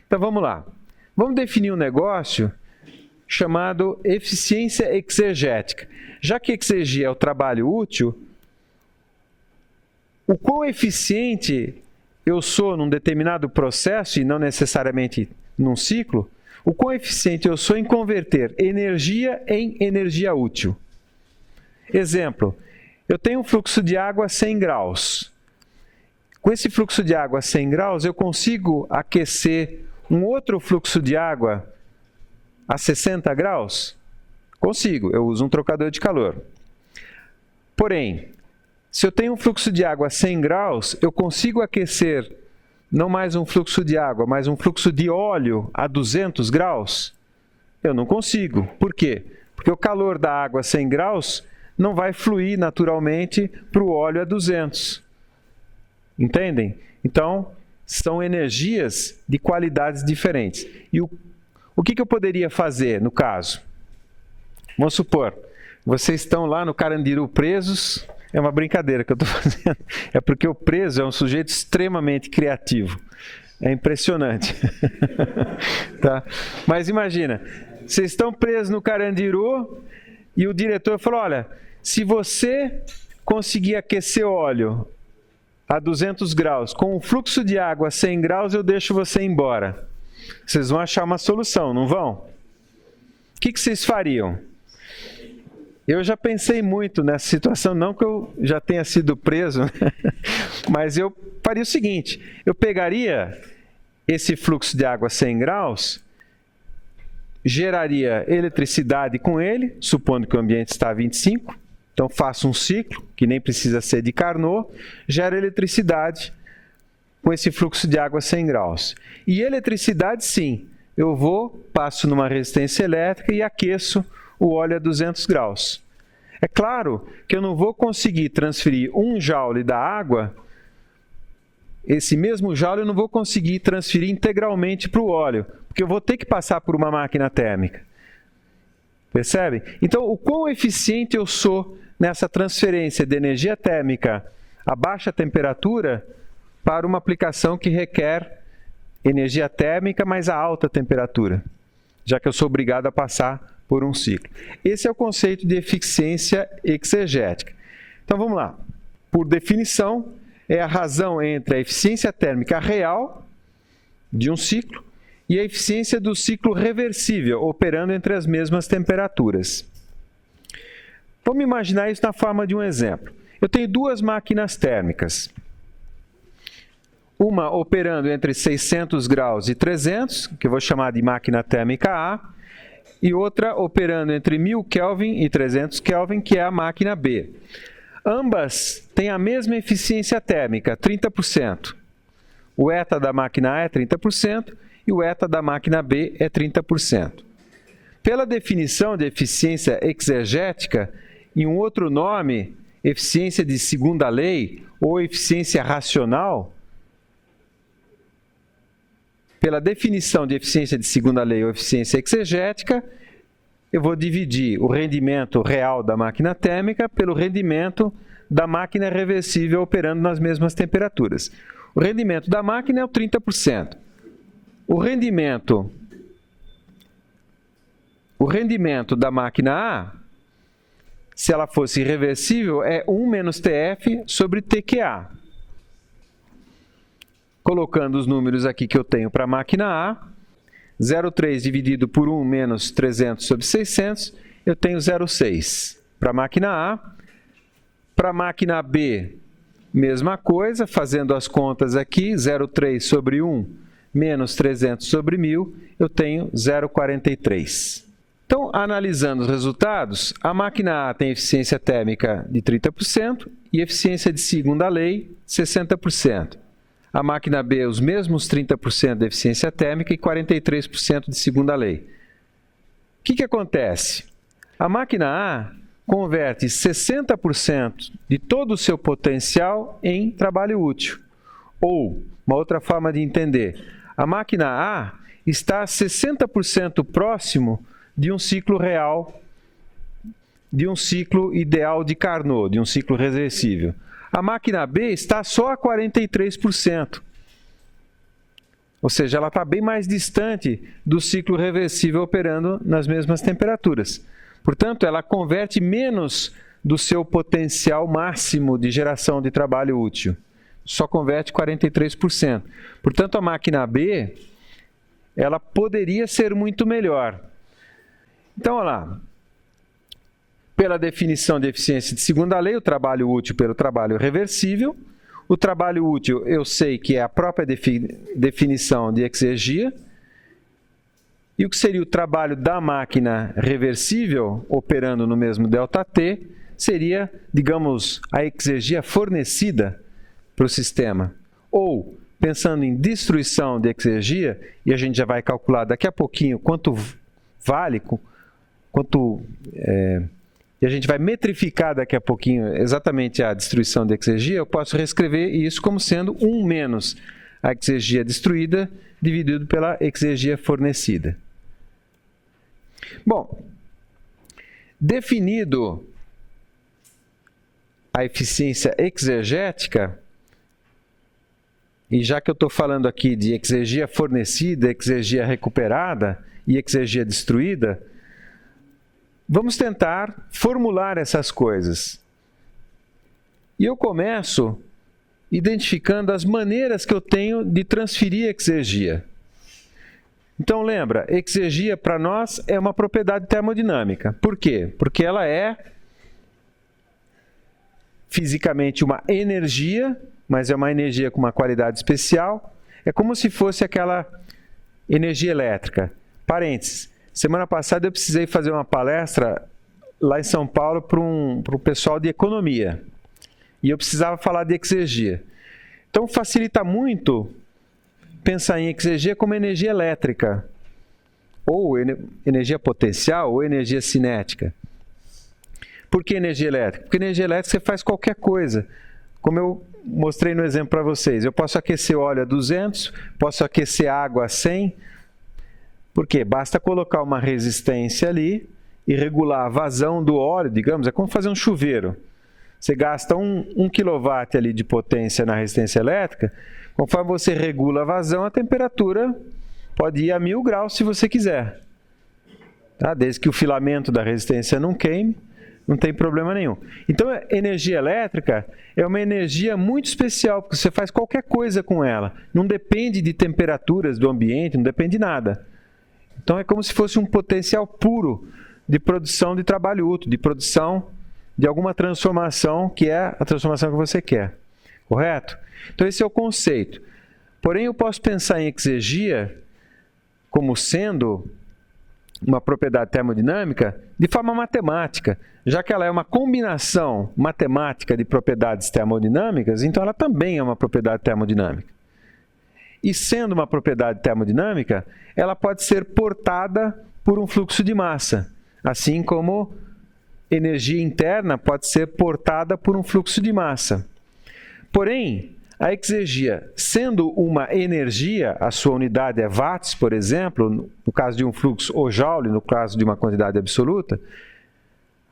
S1: Então vamos lá. Vamos definir um negócio chamado eficiência exegética. Já que exegia é o trabalho útil, o quão eficiente eu sou num determinado processo, e não necessariamente num ciclo, o quão eficiente eu sou em converter energia em energia útil. Exemplo, eu tenho um fluxo de água a 100 graus. Com esse fluxo de água a 100 graus, eu consigo aquecer um outro fluxo de água a 60 graus? Consigo, eu uso um trocador de calor. Porém, se eu tenho um fluxo de água a 100 graus, eu consigo aquecer não mais um fluxo de água, mas um fluxo de óleo a 200 graus? Eu não consigo. Por quê? Porque o calor da água a 100 graus não vai fluir naturalmente para o óleo a 200. Entendem? Então, são energias de qualidades diferentes. E o que eu poderia fazer no caso? Vamos supor, vocês estão lá no Carandiru presos. É uma brincadeira que eu estou fazendo. É porque o preso é um sujeito extremamente criativo. É impressionante. Tá? Mas imagina, vocês estão presos no Carandiru e o diretor falou, olha, se você conseguir aquecer óleo a 200 graus, com um fluxo de água a 100 graus, eu deixo você embora. Vocês vão achar uma solução, não vão? O que vocês fariam? Eu já pensei muito nessa situação, não que eu já tenha sido preso, né? Mas eu faria o seguinte, eu pegaria esse fluxo de água a 100 graus, geraria eletricidade com ele, supondo que o ambiente está a 25, então faço um ciclo, que nem precisa ser de Carnot, gera eletricidade com esse fluxo de água a 100 graus. E eletricidade, sim, eu passo numa resistência elétrica e aqueço o óleo a 200 graus. É claro que eu não vou conseguir transferir 1 joule da água, esse mesmo joule eu não vou conseguir transferir integralmente para o óleo, porque eu vou ter que passar por uma máquina térmica. Percebe? Então, o quão eficiente eu sou nessa transferência de energia térmica a baixa temperatura para uma aplicação que requer energia térmica, mas a alta temperatura, já que eu sou obrigado a passar por um ciclo. Esse é o conceito de eficiência exegética. Então vamos lá. Por definição, é a razão entre a eficiência térmica real de um ciclo e a eficiência do ciclo reversível, operando entre as mesmas temperaturas. Vamos imaginar isso na forma de um exemplo. Eu tenho duas máquinas térmicas. Uma operando entre 600 graus e 300, que eu vou chamar de máquina térmica A, e outra operando entre 1000 Kelvin e 300 Kelvin, que é a máquina B. Ambas têm a mesma eficiência térmica, 30%. O eta da máquina A é 30% e o eta da máquina B é 30%. Pela definição de eficiência exegética, em um outro nome, eficiência de segunda lei ou eficiência racional, pela definição de eficiência de segunda lei ou eficiência exegética, eu vou dividir o rendimento real da máquina térmica pelo rendimento da máquina reversível operando nas mesmas temperaturas. O rendimento da máquina é o 30%. O rendimento da máquina A, se ela fosse reversível, é 1 menos TF sobre TQA. Colocando os números aqui que eu tenho para a máquina A, 0,3 dividido por 1 menos 300 sobre 600, eu tenho 0,6 para a máquina A. Para a máquina B, mesma coisa, fazendo as contas aqui, 0,3 sobre 1 menos 300 sobre 1000, eu tenho 0,43. Então, analisando os resultados, a máquina A tem eficiência térmica de 30% e eficiência de segunda lei, 60%. A máquina B, os mesmos 30% de eficiência térmica e 43% de segunda lei. O que acontece? A máquina A converte 60% de todo o seu potencial em trabalho útil. Ou, uma outra forma de entender, a máquina A está 60% próximo de um ciclo real, de um ciclo ideal de Carnot, de um ciclo reversível. A máquina B está só a 43%. Ou seja, ela está bem mais distante do ciclo reversível operando nas mesmas temperaturas. Portanto, ela converte menos do seu potencial máximo de geração de trabalho útil. Só converte 43%. Portanto, a máquina B, ela poderia ser muito melhor. Então, olha lá. Pela definição de eficiência de segunda lei, o trabalho útil pelo trabalho reversível. O trabalho útil, eu sei que é a própria definição de exergia. E o que seria o trabalho da máquina reversível, operando no mesmo ΔT, seria, digamos, a exergia fornecida para o sistema. Ou, pensando em destruição de exergia, e a gente já vai calcular daqui a pouquinho quanto vale, e a gente vai metrificar daqui a pouquinho exatamente a destruição de exergia, eu posso reescrever isso como sendo 1 menos a exergia destruída dividido pela exergia fornecida. Bom, definido a eficiência exergética, e já que eu estou falando aqui de exergia fornecida, exergia recuperada e exergia destruída, vamos tentar formular essas coisas. E eu começo identificando as maneiras que eu tenho de transferir exergia. Então lembra, exergia para nós é uma propriedade termodinâmica. Por quê? Porque ela é fisicamente uma energia, mas é uma energia com uma qualidade especial. É como se fosse aquela energia elétrica. Parênteses. Semana passada eu precisei fazer uma palestra lá em São Paulo para um pessoal de economia. E eu precisava falar de exergia. Então facilita muito pensar em exergia como energia elétrica, ou energia potencial, ou energia cinética. Por que energia elétrica? Porque energia elétrica você faz qualquer coisa. Como eu mostrei no exemplo para vocês, eu posso aquecer óleo a 200, posso aquecer água a 100, porque basta colocar uma resistência ali e regular a vazão do óleo, digamos, é como fazer um chuveiro. Você gasta 1 kW ali de potência na resistência elétrica, conforme você regula a vazão, a temperatura pode ir a 1000 graus se você quiser. Tá? Desde que o filamento da resistência não queime, não tem problema nenhum. Então, a energia elétrica é uma energia muito especial, porque você faz qualquer coisa com ela. Não depende de temperaturas do ambiente, não depende de nada. Então, é como se fosse um potencial puro de produção de trabalho útil, de produção de alguma transformação, que é a transformação que você quer. Correto? Então, esse é o conceito. Porém, eu posso pensar em exergia como sendo uma propriedade termodinâmica de forma matemática. Já que ela é uma combinação matemática de propriedades termodinâmicas, então ela também é uma propriedade termodinâmica. E sendo uma propriedade termodinâmica, ela pode ser portada por um fluxo de massa, assim como energia interna pode ser portada por um fluxo de massa. Porém, a exergia, sendo uma energia, a sua unidade é watts, por exemplo, no caso de um fluxo, ou joule, no caso de uma quantidade absoluta,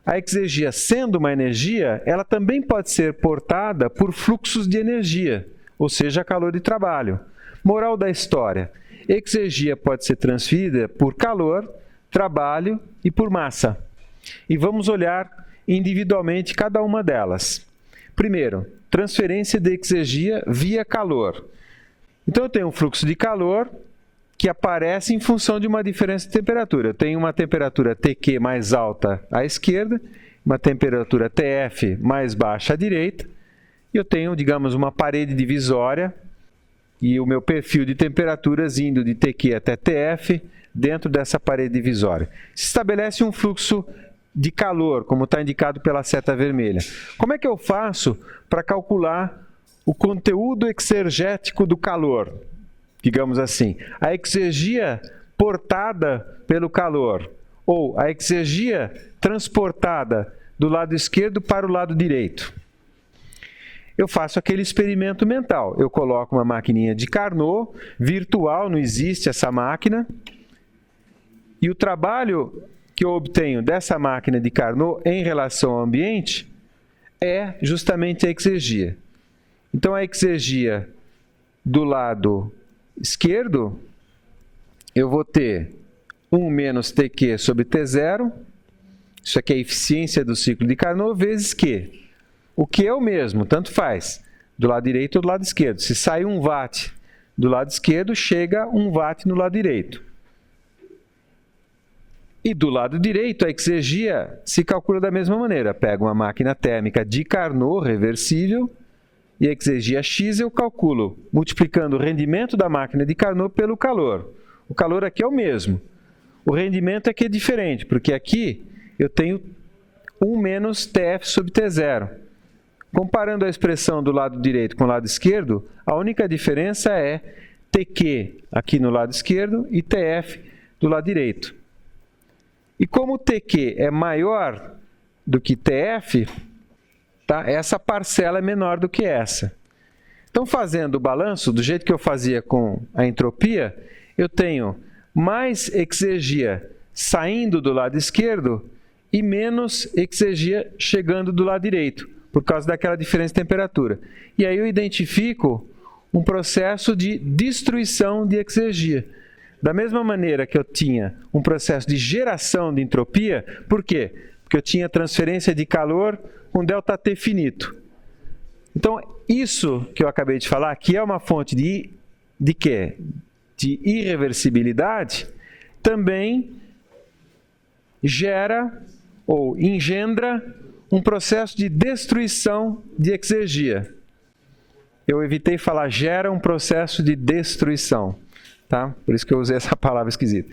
S1: a exergia, sendo uma energia, ela também pode ser portada por fluxos de energia, ou seja, calor de trabalho. Moral da história, exergia pode ser transferida por calor, trabalho e por massa. E vamos olhar individualmente cada uma delas. Primeiro, transferência de exergia via calor. Então eu tenho um fluxo de calor que aparece em função de uma diferença de temperatura. Eu tenho uma temperatura TQ mais alta à esquerda, uma temperatura TF mais baixa à direita, e eu tenho, digamos, uma parede divisória e o meu perfil de temperaturas indo de TQ até TF dentro dessa parede divisória. Se estabelece um fluxo de calor, como está indicado pela seta vermelha. Como é que eu faço para calcular o conteúdo exergético do calor? Digamos assim, a exergia portada pelo calor, ou a exergia transportada do lado esquerdo para o lado direito. Eu faço aquele experimento mental. Eu coloco uma maquininha de Carnot, virtual, não existe essa máquina, e o trabalho que eu obtenho dessa máquina de Carnot em relação ao ambiente é justamente a exergia. Então, a exergia do lado esquerdo, eu vou ter 1 menos Tq sobre T0, isso aqui é a eficiência do ciclo de Carnot, vezes Q. O Q é o mesmo, tanto faz, do lado direito ou do lado esquerdo. Se sai 1 watt do lado esquerdo, chega 1 watt no lado direito. E do lado direito, a exergia se calcula da mesma maneira. Pego uma máquina térmica de Carnot reversível e a exergia X eu calculo multiplicando o rendimento da máquina de Carnot pelo calor. O calor aqui é o mesmo. O rendimento aqui é diferente, porque aqui eu tenho 1 menos TF sobre T0. Comparando a expressão do lado direito com o lado esquerdo, a única diferença é TQ aqui no lado esquerdo e TF do lado direito. E como o TQ é maior do que TF, tá? Essa parcela é menor do que essa. Então, fazendo o balanço, do jeito que eu fazia com a entropia, eu tenho mais exergia saindo do lado esquerdo e menos exergia chegando do lado direito, por causa daquela diferença de temperatura. E aí eu identifico um processo de destruição de exergia. Da mesma maneira que eu tinha um processo de geração de entropia, por quê? Porque eu tinha transferência de calor com ΔT finito. Então, isso que eu acabei de falar, que é uma fonte de quê? De irreversibilidade, também gera ou engendra um processo de destruição de exergia. Eu evitei falar gera um processo de destruição. Tá? Por isso que eu usei essa palavra esquisita.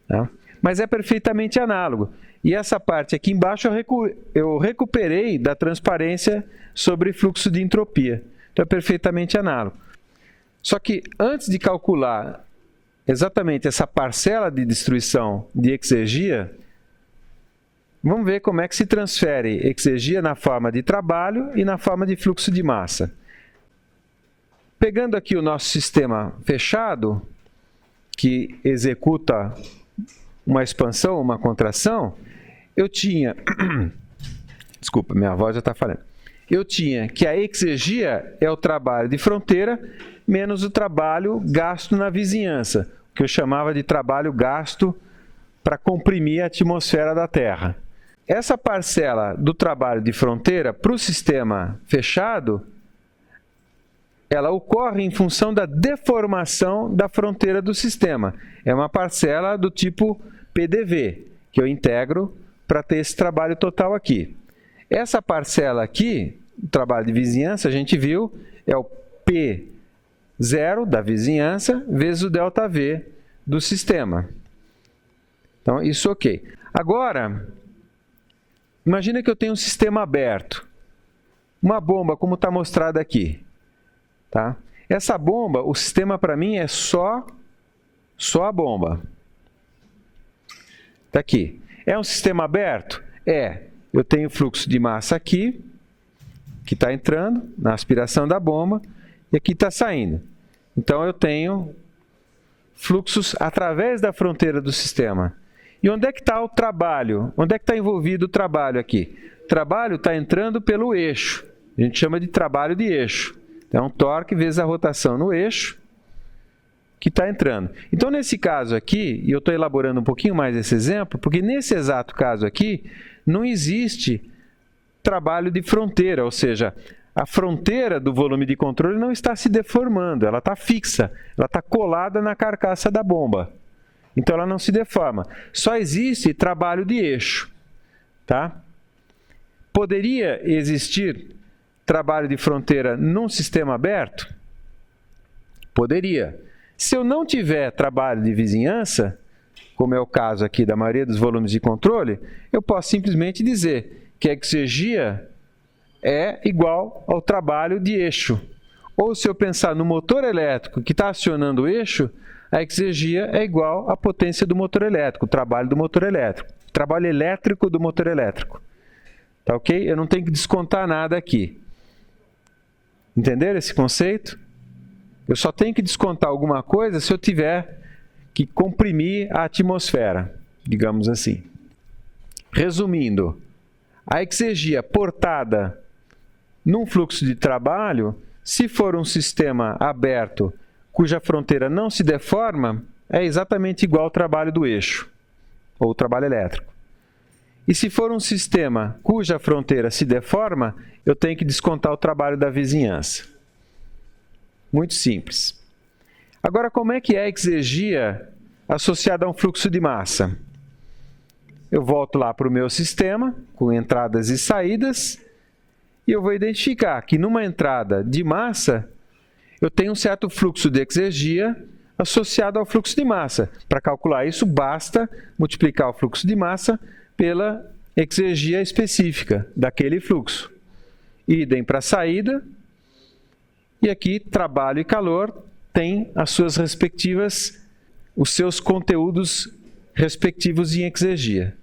S1: Tá? Mas é perfeitamente análogo. E essa parte aqui embaixo eu recuperei da transparência sobre fluxo de entropia. Então é perfeitamente análogo. Só que antes de calcular exatamente essa parcela de destruição de exergia, vamos ver como é que se transfere exergia na forma de trabalho e na forma de fluxo de massa. Pegando aqui o nosso sistema fechado, que executa uma expansão, uma contração, eu tinha... Desculpa, minha voz já está falhando. Eu tinha que a exergia é o trabalho de fronteira menos o trabalho gasto na vizinhança, que eu chamava de trabalho gasto para comprimir a atmosfera da Terra. Essa parcela do trabalho de fronteira para o sistema fechado, ela ocorre em função da deformação da fronteira do sistema. É uma parcela do tipo PDV, que eu integro para ter esse trabalho total aqui. Essa parcela aqui, o trabalho de vizinhança, a gente viu, é o P0 da vizinhança vezes o ΔV do sistema. Então, isso ok. Agora, imagina que eu tenho um sistema aberto. Uma bomba, como está mostrado aqui. Tá? Essa bomba, o sistema para mim é só a bomba. Está aqui. É um sistema aberto? É. Eu tenho fluxo de massa aqui, que está entrando na aspiração da bomba, e aqui está saindo. Então, eu tenho fluxos através da fronteira do sistema. E onde é que está o trabalho? Onde é que está envolvido o trabalho aqui? O trabalho está entrando pelo eixo. A gente chama de trabalho de eixo. É um torque vezes a rotação no eixo que está entrando. Então, nesse caso aqui, e eu estou elaborando um pouquinho mais esse exemplo, porque nesse exato caso aqui, não existe trabalho de fronteira, ou seja, a fronteira do volume de controle não está se deformando, ela está fixa, ela está colada na carcaça da bomba. Então, ela não se deforma. Só existe trabalho de eixo. Tá? Poderia existir trabalho de fronteira num sistema aberto? Poderia. Se eu não tiver trabalho de vizinhança, como é o caso aqui da maioria dos volumes de controle, eu posso simplesmente dizer que a exergia é igual ao trabalho de eixo. Ou se eu pensar no motor elétrico que está acionando o eixo, a exergia é igual à potência do motor elétrico, o trabalho do motor elétrico, o trabalho elétrico do motor elétrico. Tá ok? Eu não tenho que descontar nada aqui. Entenderam esse conceito? Eu só tenho que descontar alguma coisa se eu tiver que comprimir a atmosfera, digamos assim. Resumindo, a exergia portada num fluxo de trabalho, se for um sistema aberto cuja fronteira não se deforma, é exatamente igual ao trabalho do eixo, ou trabalho elétrico. E se for um sistema cuja fronteira se deforma, eu tenho que descontar o trabalho da vizinhança. Muito simples. Agora, como é que é a exergia associada a um fluxo de massa? Eu volto lá para o meu sistema, com entradas e saídas, e eu vou identificar que numa entrada de massa, eu tenho um certo fluxo de exergia associado ao fluxo de massa. Para calcular isso, basta multiplicar o fluxo de massa pela exergia específica daquele fluxo. Idem para a saída, e aqui trabalho e calor têm as suas respectivas, os seus conteúdos respectivos em exergia.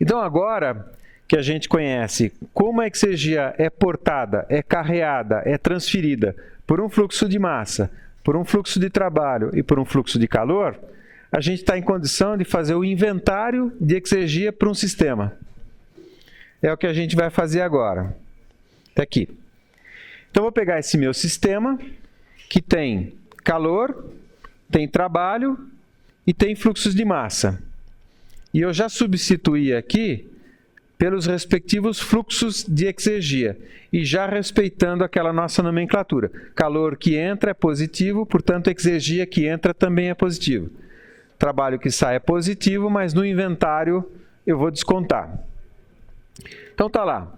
S1: Então agora que a gente conhece como a exergia é portada, é carreada, é transferida por um fluxo de massa, por um fluxo de trabalho e por um fluxo de calor, a gente está em condição de fazer o inventário de exergia para um sistema. É o que a gente vai fazer agora. Está aqui. Então, vou pegar esse meu sistema, que tem calor, tem trabalho e tem fluxos de massa. E eu já substituí aqui pelos respectivos fluxos de exergia, e já respeitando aquela nossa nomenclatura. Calor que entra é positivo, portanto, exergia que entra também é positivo. Trabalho que sai é positivo, mas no inventário eu vou descontar. Então tá lá.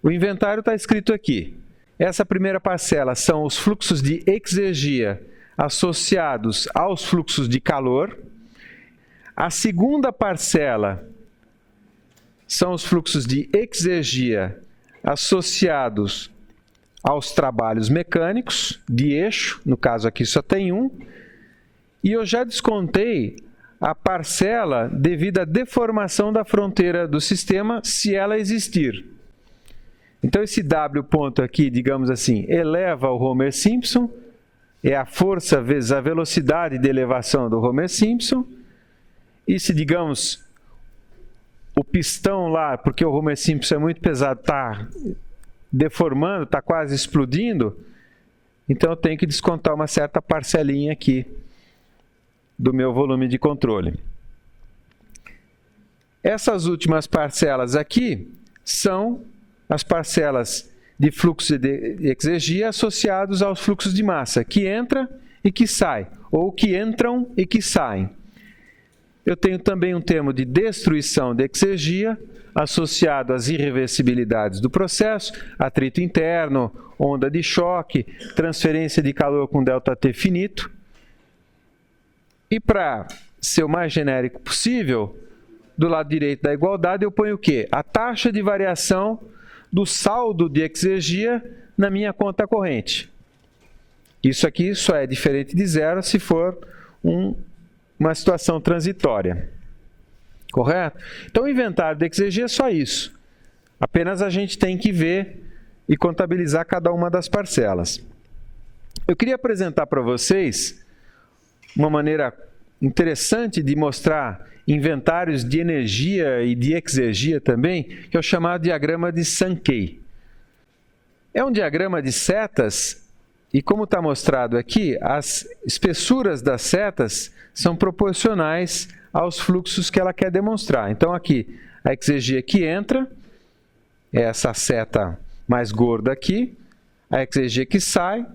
S1: O inventário está escrito aqui. Essa primeira parcela são os fluxos de exergia associados aos fluxos de calor. A segunda parcela são os fluxos de exergia associados aos trabalhos mecânicos de eixo, no caso aqui só tem um, e eu já descontei a parcela devido à deformação da fronteira do sistema, se ela existir. Então esse W ponto aqui, digamos assim, eleva o Homer-Simpson, é a força vezes a velocidade de elevação do Homer-Simpson, e se, digamos, o pistão lá, porque o Homer-Simpson é muito pesado, está deformando, está quase explodindo, então eu tenho que descontar uma certa parcelinha aqui do meu volume de controle. Essas últimas parcelas aqui são as parcelas de fluxo de exergia associados aos fluxos de massa, que entra e que sai, ou que entram e que saem. Eu tenho também um termo de destruição de exergia, associado às irreversibilidades do processo, atrito interno, onda de choque, transferência de calor com ΔT finito. E para ser o mais genérico possível, do lado direito da igualdade eu ponho o quê? A taxa de variação do saldo de exergia na minha conta corrente. Isso aqui só é diferente de zero se for uma situação transitória. Correto? Então, o inventário de exergia é só isso. Apenas a gente tem que ver e contabilizar cada uma das parcelas. Eu queria apresentar para vocês uma maneira interessante de mostrar inventários de energia e de exergia também, que é o chamado diagrama de Sankey. É um diagrama de setas e, como está mostrado aqui, as espessuras das setas são proporcionais aos fluxos que ela quer demonstrar. Então, aqui, a exergia que entra, é essa seta mais gorda aqui, a exergia que sai,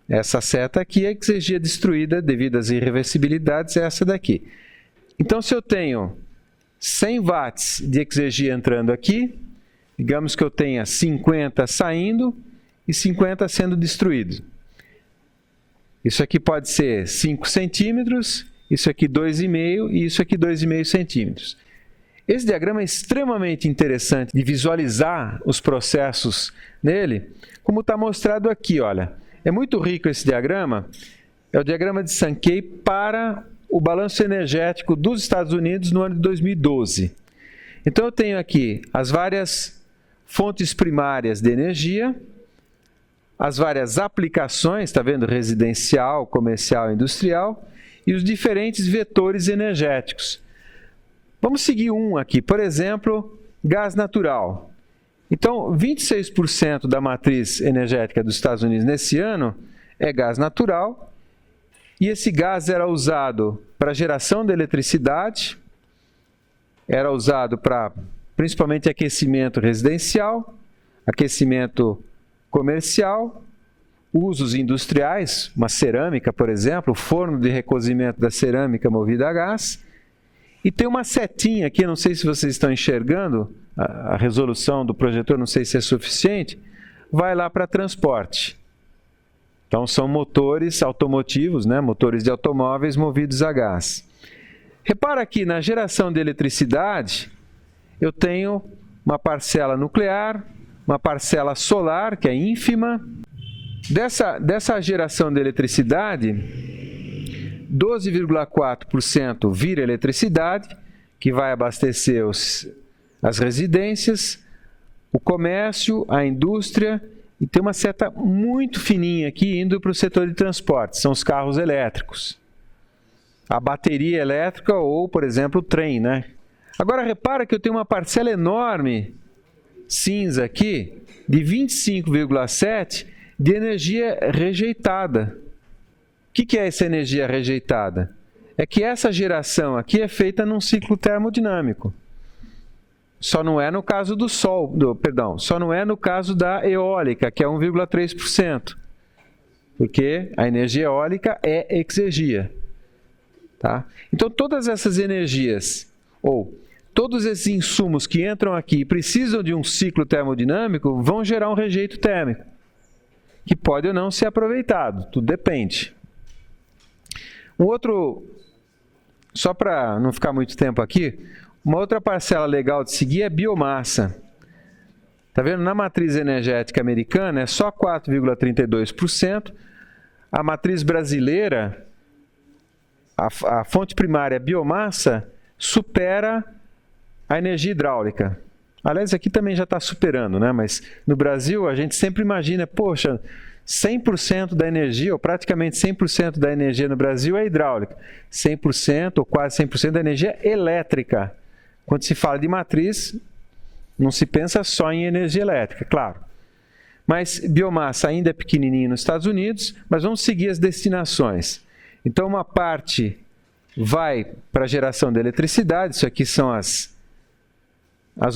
S1: essa seta aqui, a exergia destruída devido às irreversibilidades, é essa daqui. Então, se eu tenho 100 watts de exergia entrando aqui, digamos que eu tenha 50 saindo e 50 sendo destruídos. Isso aqui pode ser 5 centímetros, isso aqui 2,5 e isso aqui 2,5 centímetros. Esse diagrama é extremamente interessante de visualizar os processos nele, como está mostrado aqui, olha. É muito rico esse diagrama, é o diagrama de Sankey para o balanço energético dos Estados Unidos no ano de 2012. Então eu tenho aqui as várias fontes primárias de energia, as várias aplicações, está vendo? Residencial, comercial, industrial, e os diferentes vetores energéticos. Vamos seguir um aqui, por exemplo, gás natural. Então, 26% da matriz energética dos Estados Unidos nesse ano é gás natural, e esse gás era usado para geração de eletricidade, era usado para principalmente aquecimento residencial, aquecimento comercial, usos industriais, uma cerâmica, por exemplo, o forno de recozimento da cerâmica movida a gás. E tem uma setinha aqui, não sei se vocês estão enxergando, a resolução do projetor, não sei se é suficiente, vai lá para transporte. Então são motores automotivos, né? Motores de automóveis movidos a gás. Repara aqui, na geração de eletricidade, eu tenho uma parcela nuclear, uma parcela solar, que é ínfima. Dessa geração de eletricidade, 12,4% vira eletricidade, que vai abastecer as residências, o comércio, a indústria, e tem uma seta muito fininha aqui indo para o setor de transporte, são os carros elétricos. A bateria elétrica ou, por exemplo, o trem, né? Agora repara que eu tenho uma parcela enorme, cinza aqui, de 25,7% de energia rejeitada. O que é essa energia rejeitada? É que essa geração aqui é feita num ciclo termodinâmico. Só não é no caso do sol, só não é no caso da eólica, que é 1,3%. Porque a energia eólica é exergia. Tá? Então todas essas energias, ou todos esses insumos que entram aqui e precisam de um ciclo termodinâmico, vão gerar um rejeito térmico, que pode ou não ser aproveitado, tudo depende. Um outro, só para não ficar muito tempo aqui, uma outra parcela legal de seguir é biomassa. Está vendo? Na matriz energética americana é só 4,32%, a matriz brasileira, a fonte primária biomassa, supera a energia hidráulica. Aliás, aqui também já está superando, né? Mas no Brasil a gente sempre imagina, poxa, 100% da energia, ou praticamente 100% da energia no Brasil é hidráulica. 100% ou quase 100% da energia é elétrica. Quando se fala de matriz, não se pensa só em energia elétrica, claro. Mas biomassa ainda é pequenininho nos Estados Unidos, mas vamos seguir as destinações. Então uma parte vai para a geração de eletricidade, isso aqui são as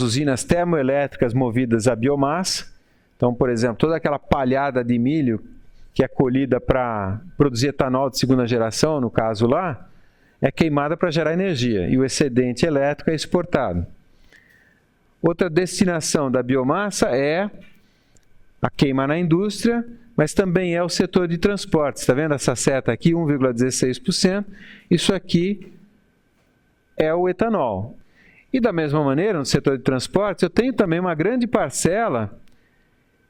S1: usinas termoelétricas movidas a biomassa. Então, por exemplo, toda aquela palhada de milho que é colhida para produzir etanol de segunda geração, no caso lá, é queimada para gerar energia e o excedente elétrico é exportado. Outra destinação da biomassa é a queima na indústria, mas também é o setor de transportes. Está vendo essa seta aqui, 1,16%? Isso aqui é o etanol. E da mesma maneira, no setor de transportes, eu tenho também uma grande parcela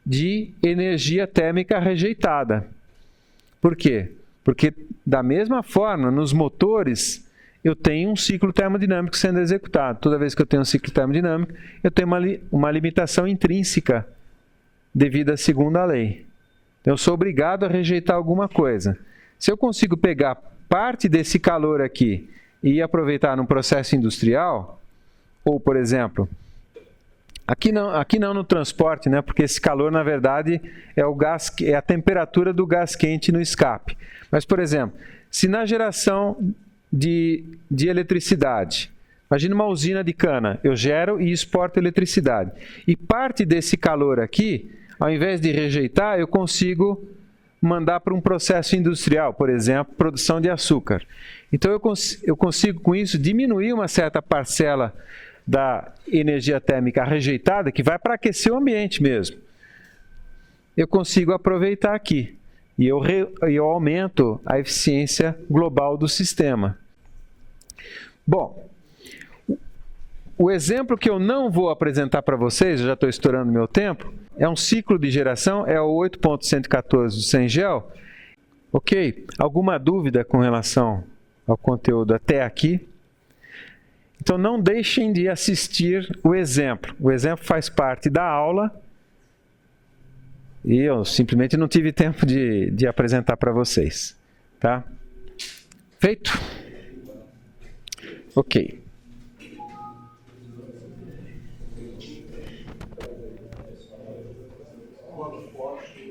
S1: de energia térmica rejeitada. Por quê? Porque da mesma forma, nos motores, eu tenho um ciclo termodinâmico sendo executado. Toda vez que eu tenho um ciclo termodinâmico, eu tenho uma limitação intrínseca devido à segunda lei. Então, eu sou obrigado a rejeitar alguma coisa. Se eu consigo pegar parte desse calor aqui e aproveitar num processo industrial, ou, por exemplo, aqui não no transporte, né? Porque esse calor, na verdade, é a temperatura do gás quente no escape. Mas, por exemplo, se na geração de eletricidade, imagina uma usina de cana, eu gero e exporto eletricidade. E parte desse calor aqui, ao invés de rejeitar, eu consigo mandar para um processo industrial, por exemplo, produção de açúcar. Então eu consigo com isso diminuir uma certa parcela da energia térmica rejeitada, que vai para aquecer o ambiente mesmo. Eu consigo aproveitar aqui e eu aumento a eficiência global do sistema. Bom, o exemplo que eu não vou apresentar para vocês, eu já estou estourando meu tempo, é um ciclo de geração, é o 8.114 do Cengel. Ok? Alguma dúvida com relação ao conteúdo até aqui? Então não deixem de assistir o exemplo. O exemplo faz parte da aula e eu simplesmente não tive tempo de apresentar para vocês. Tá? Feito? Ok.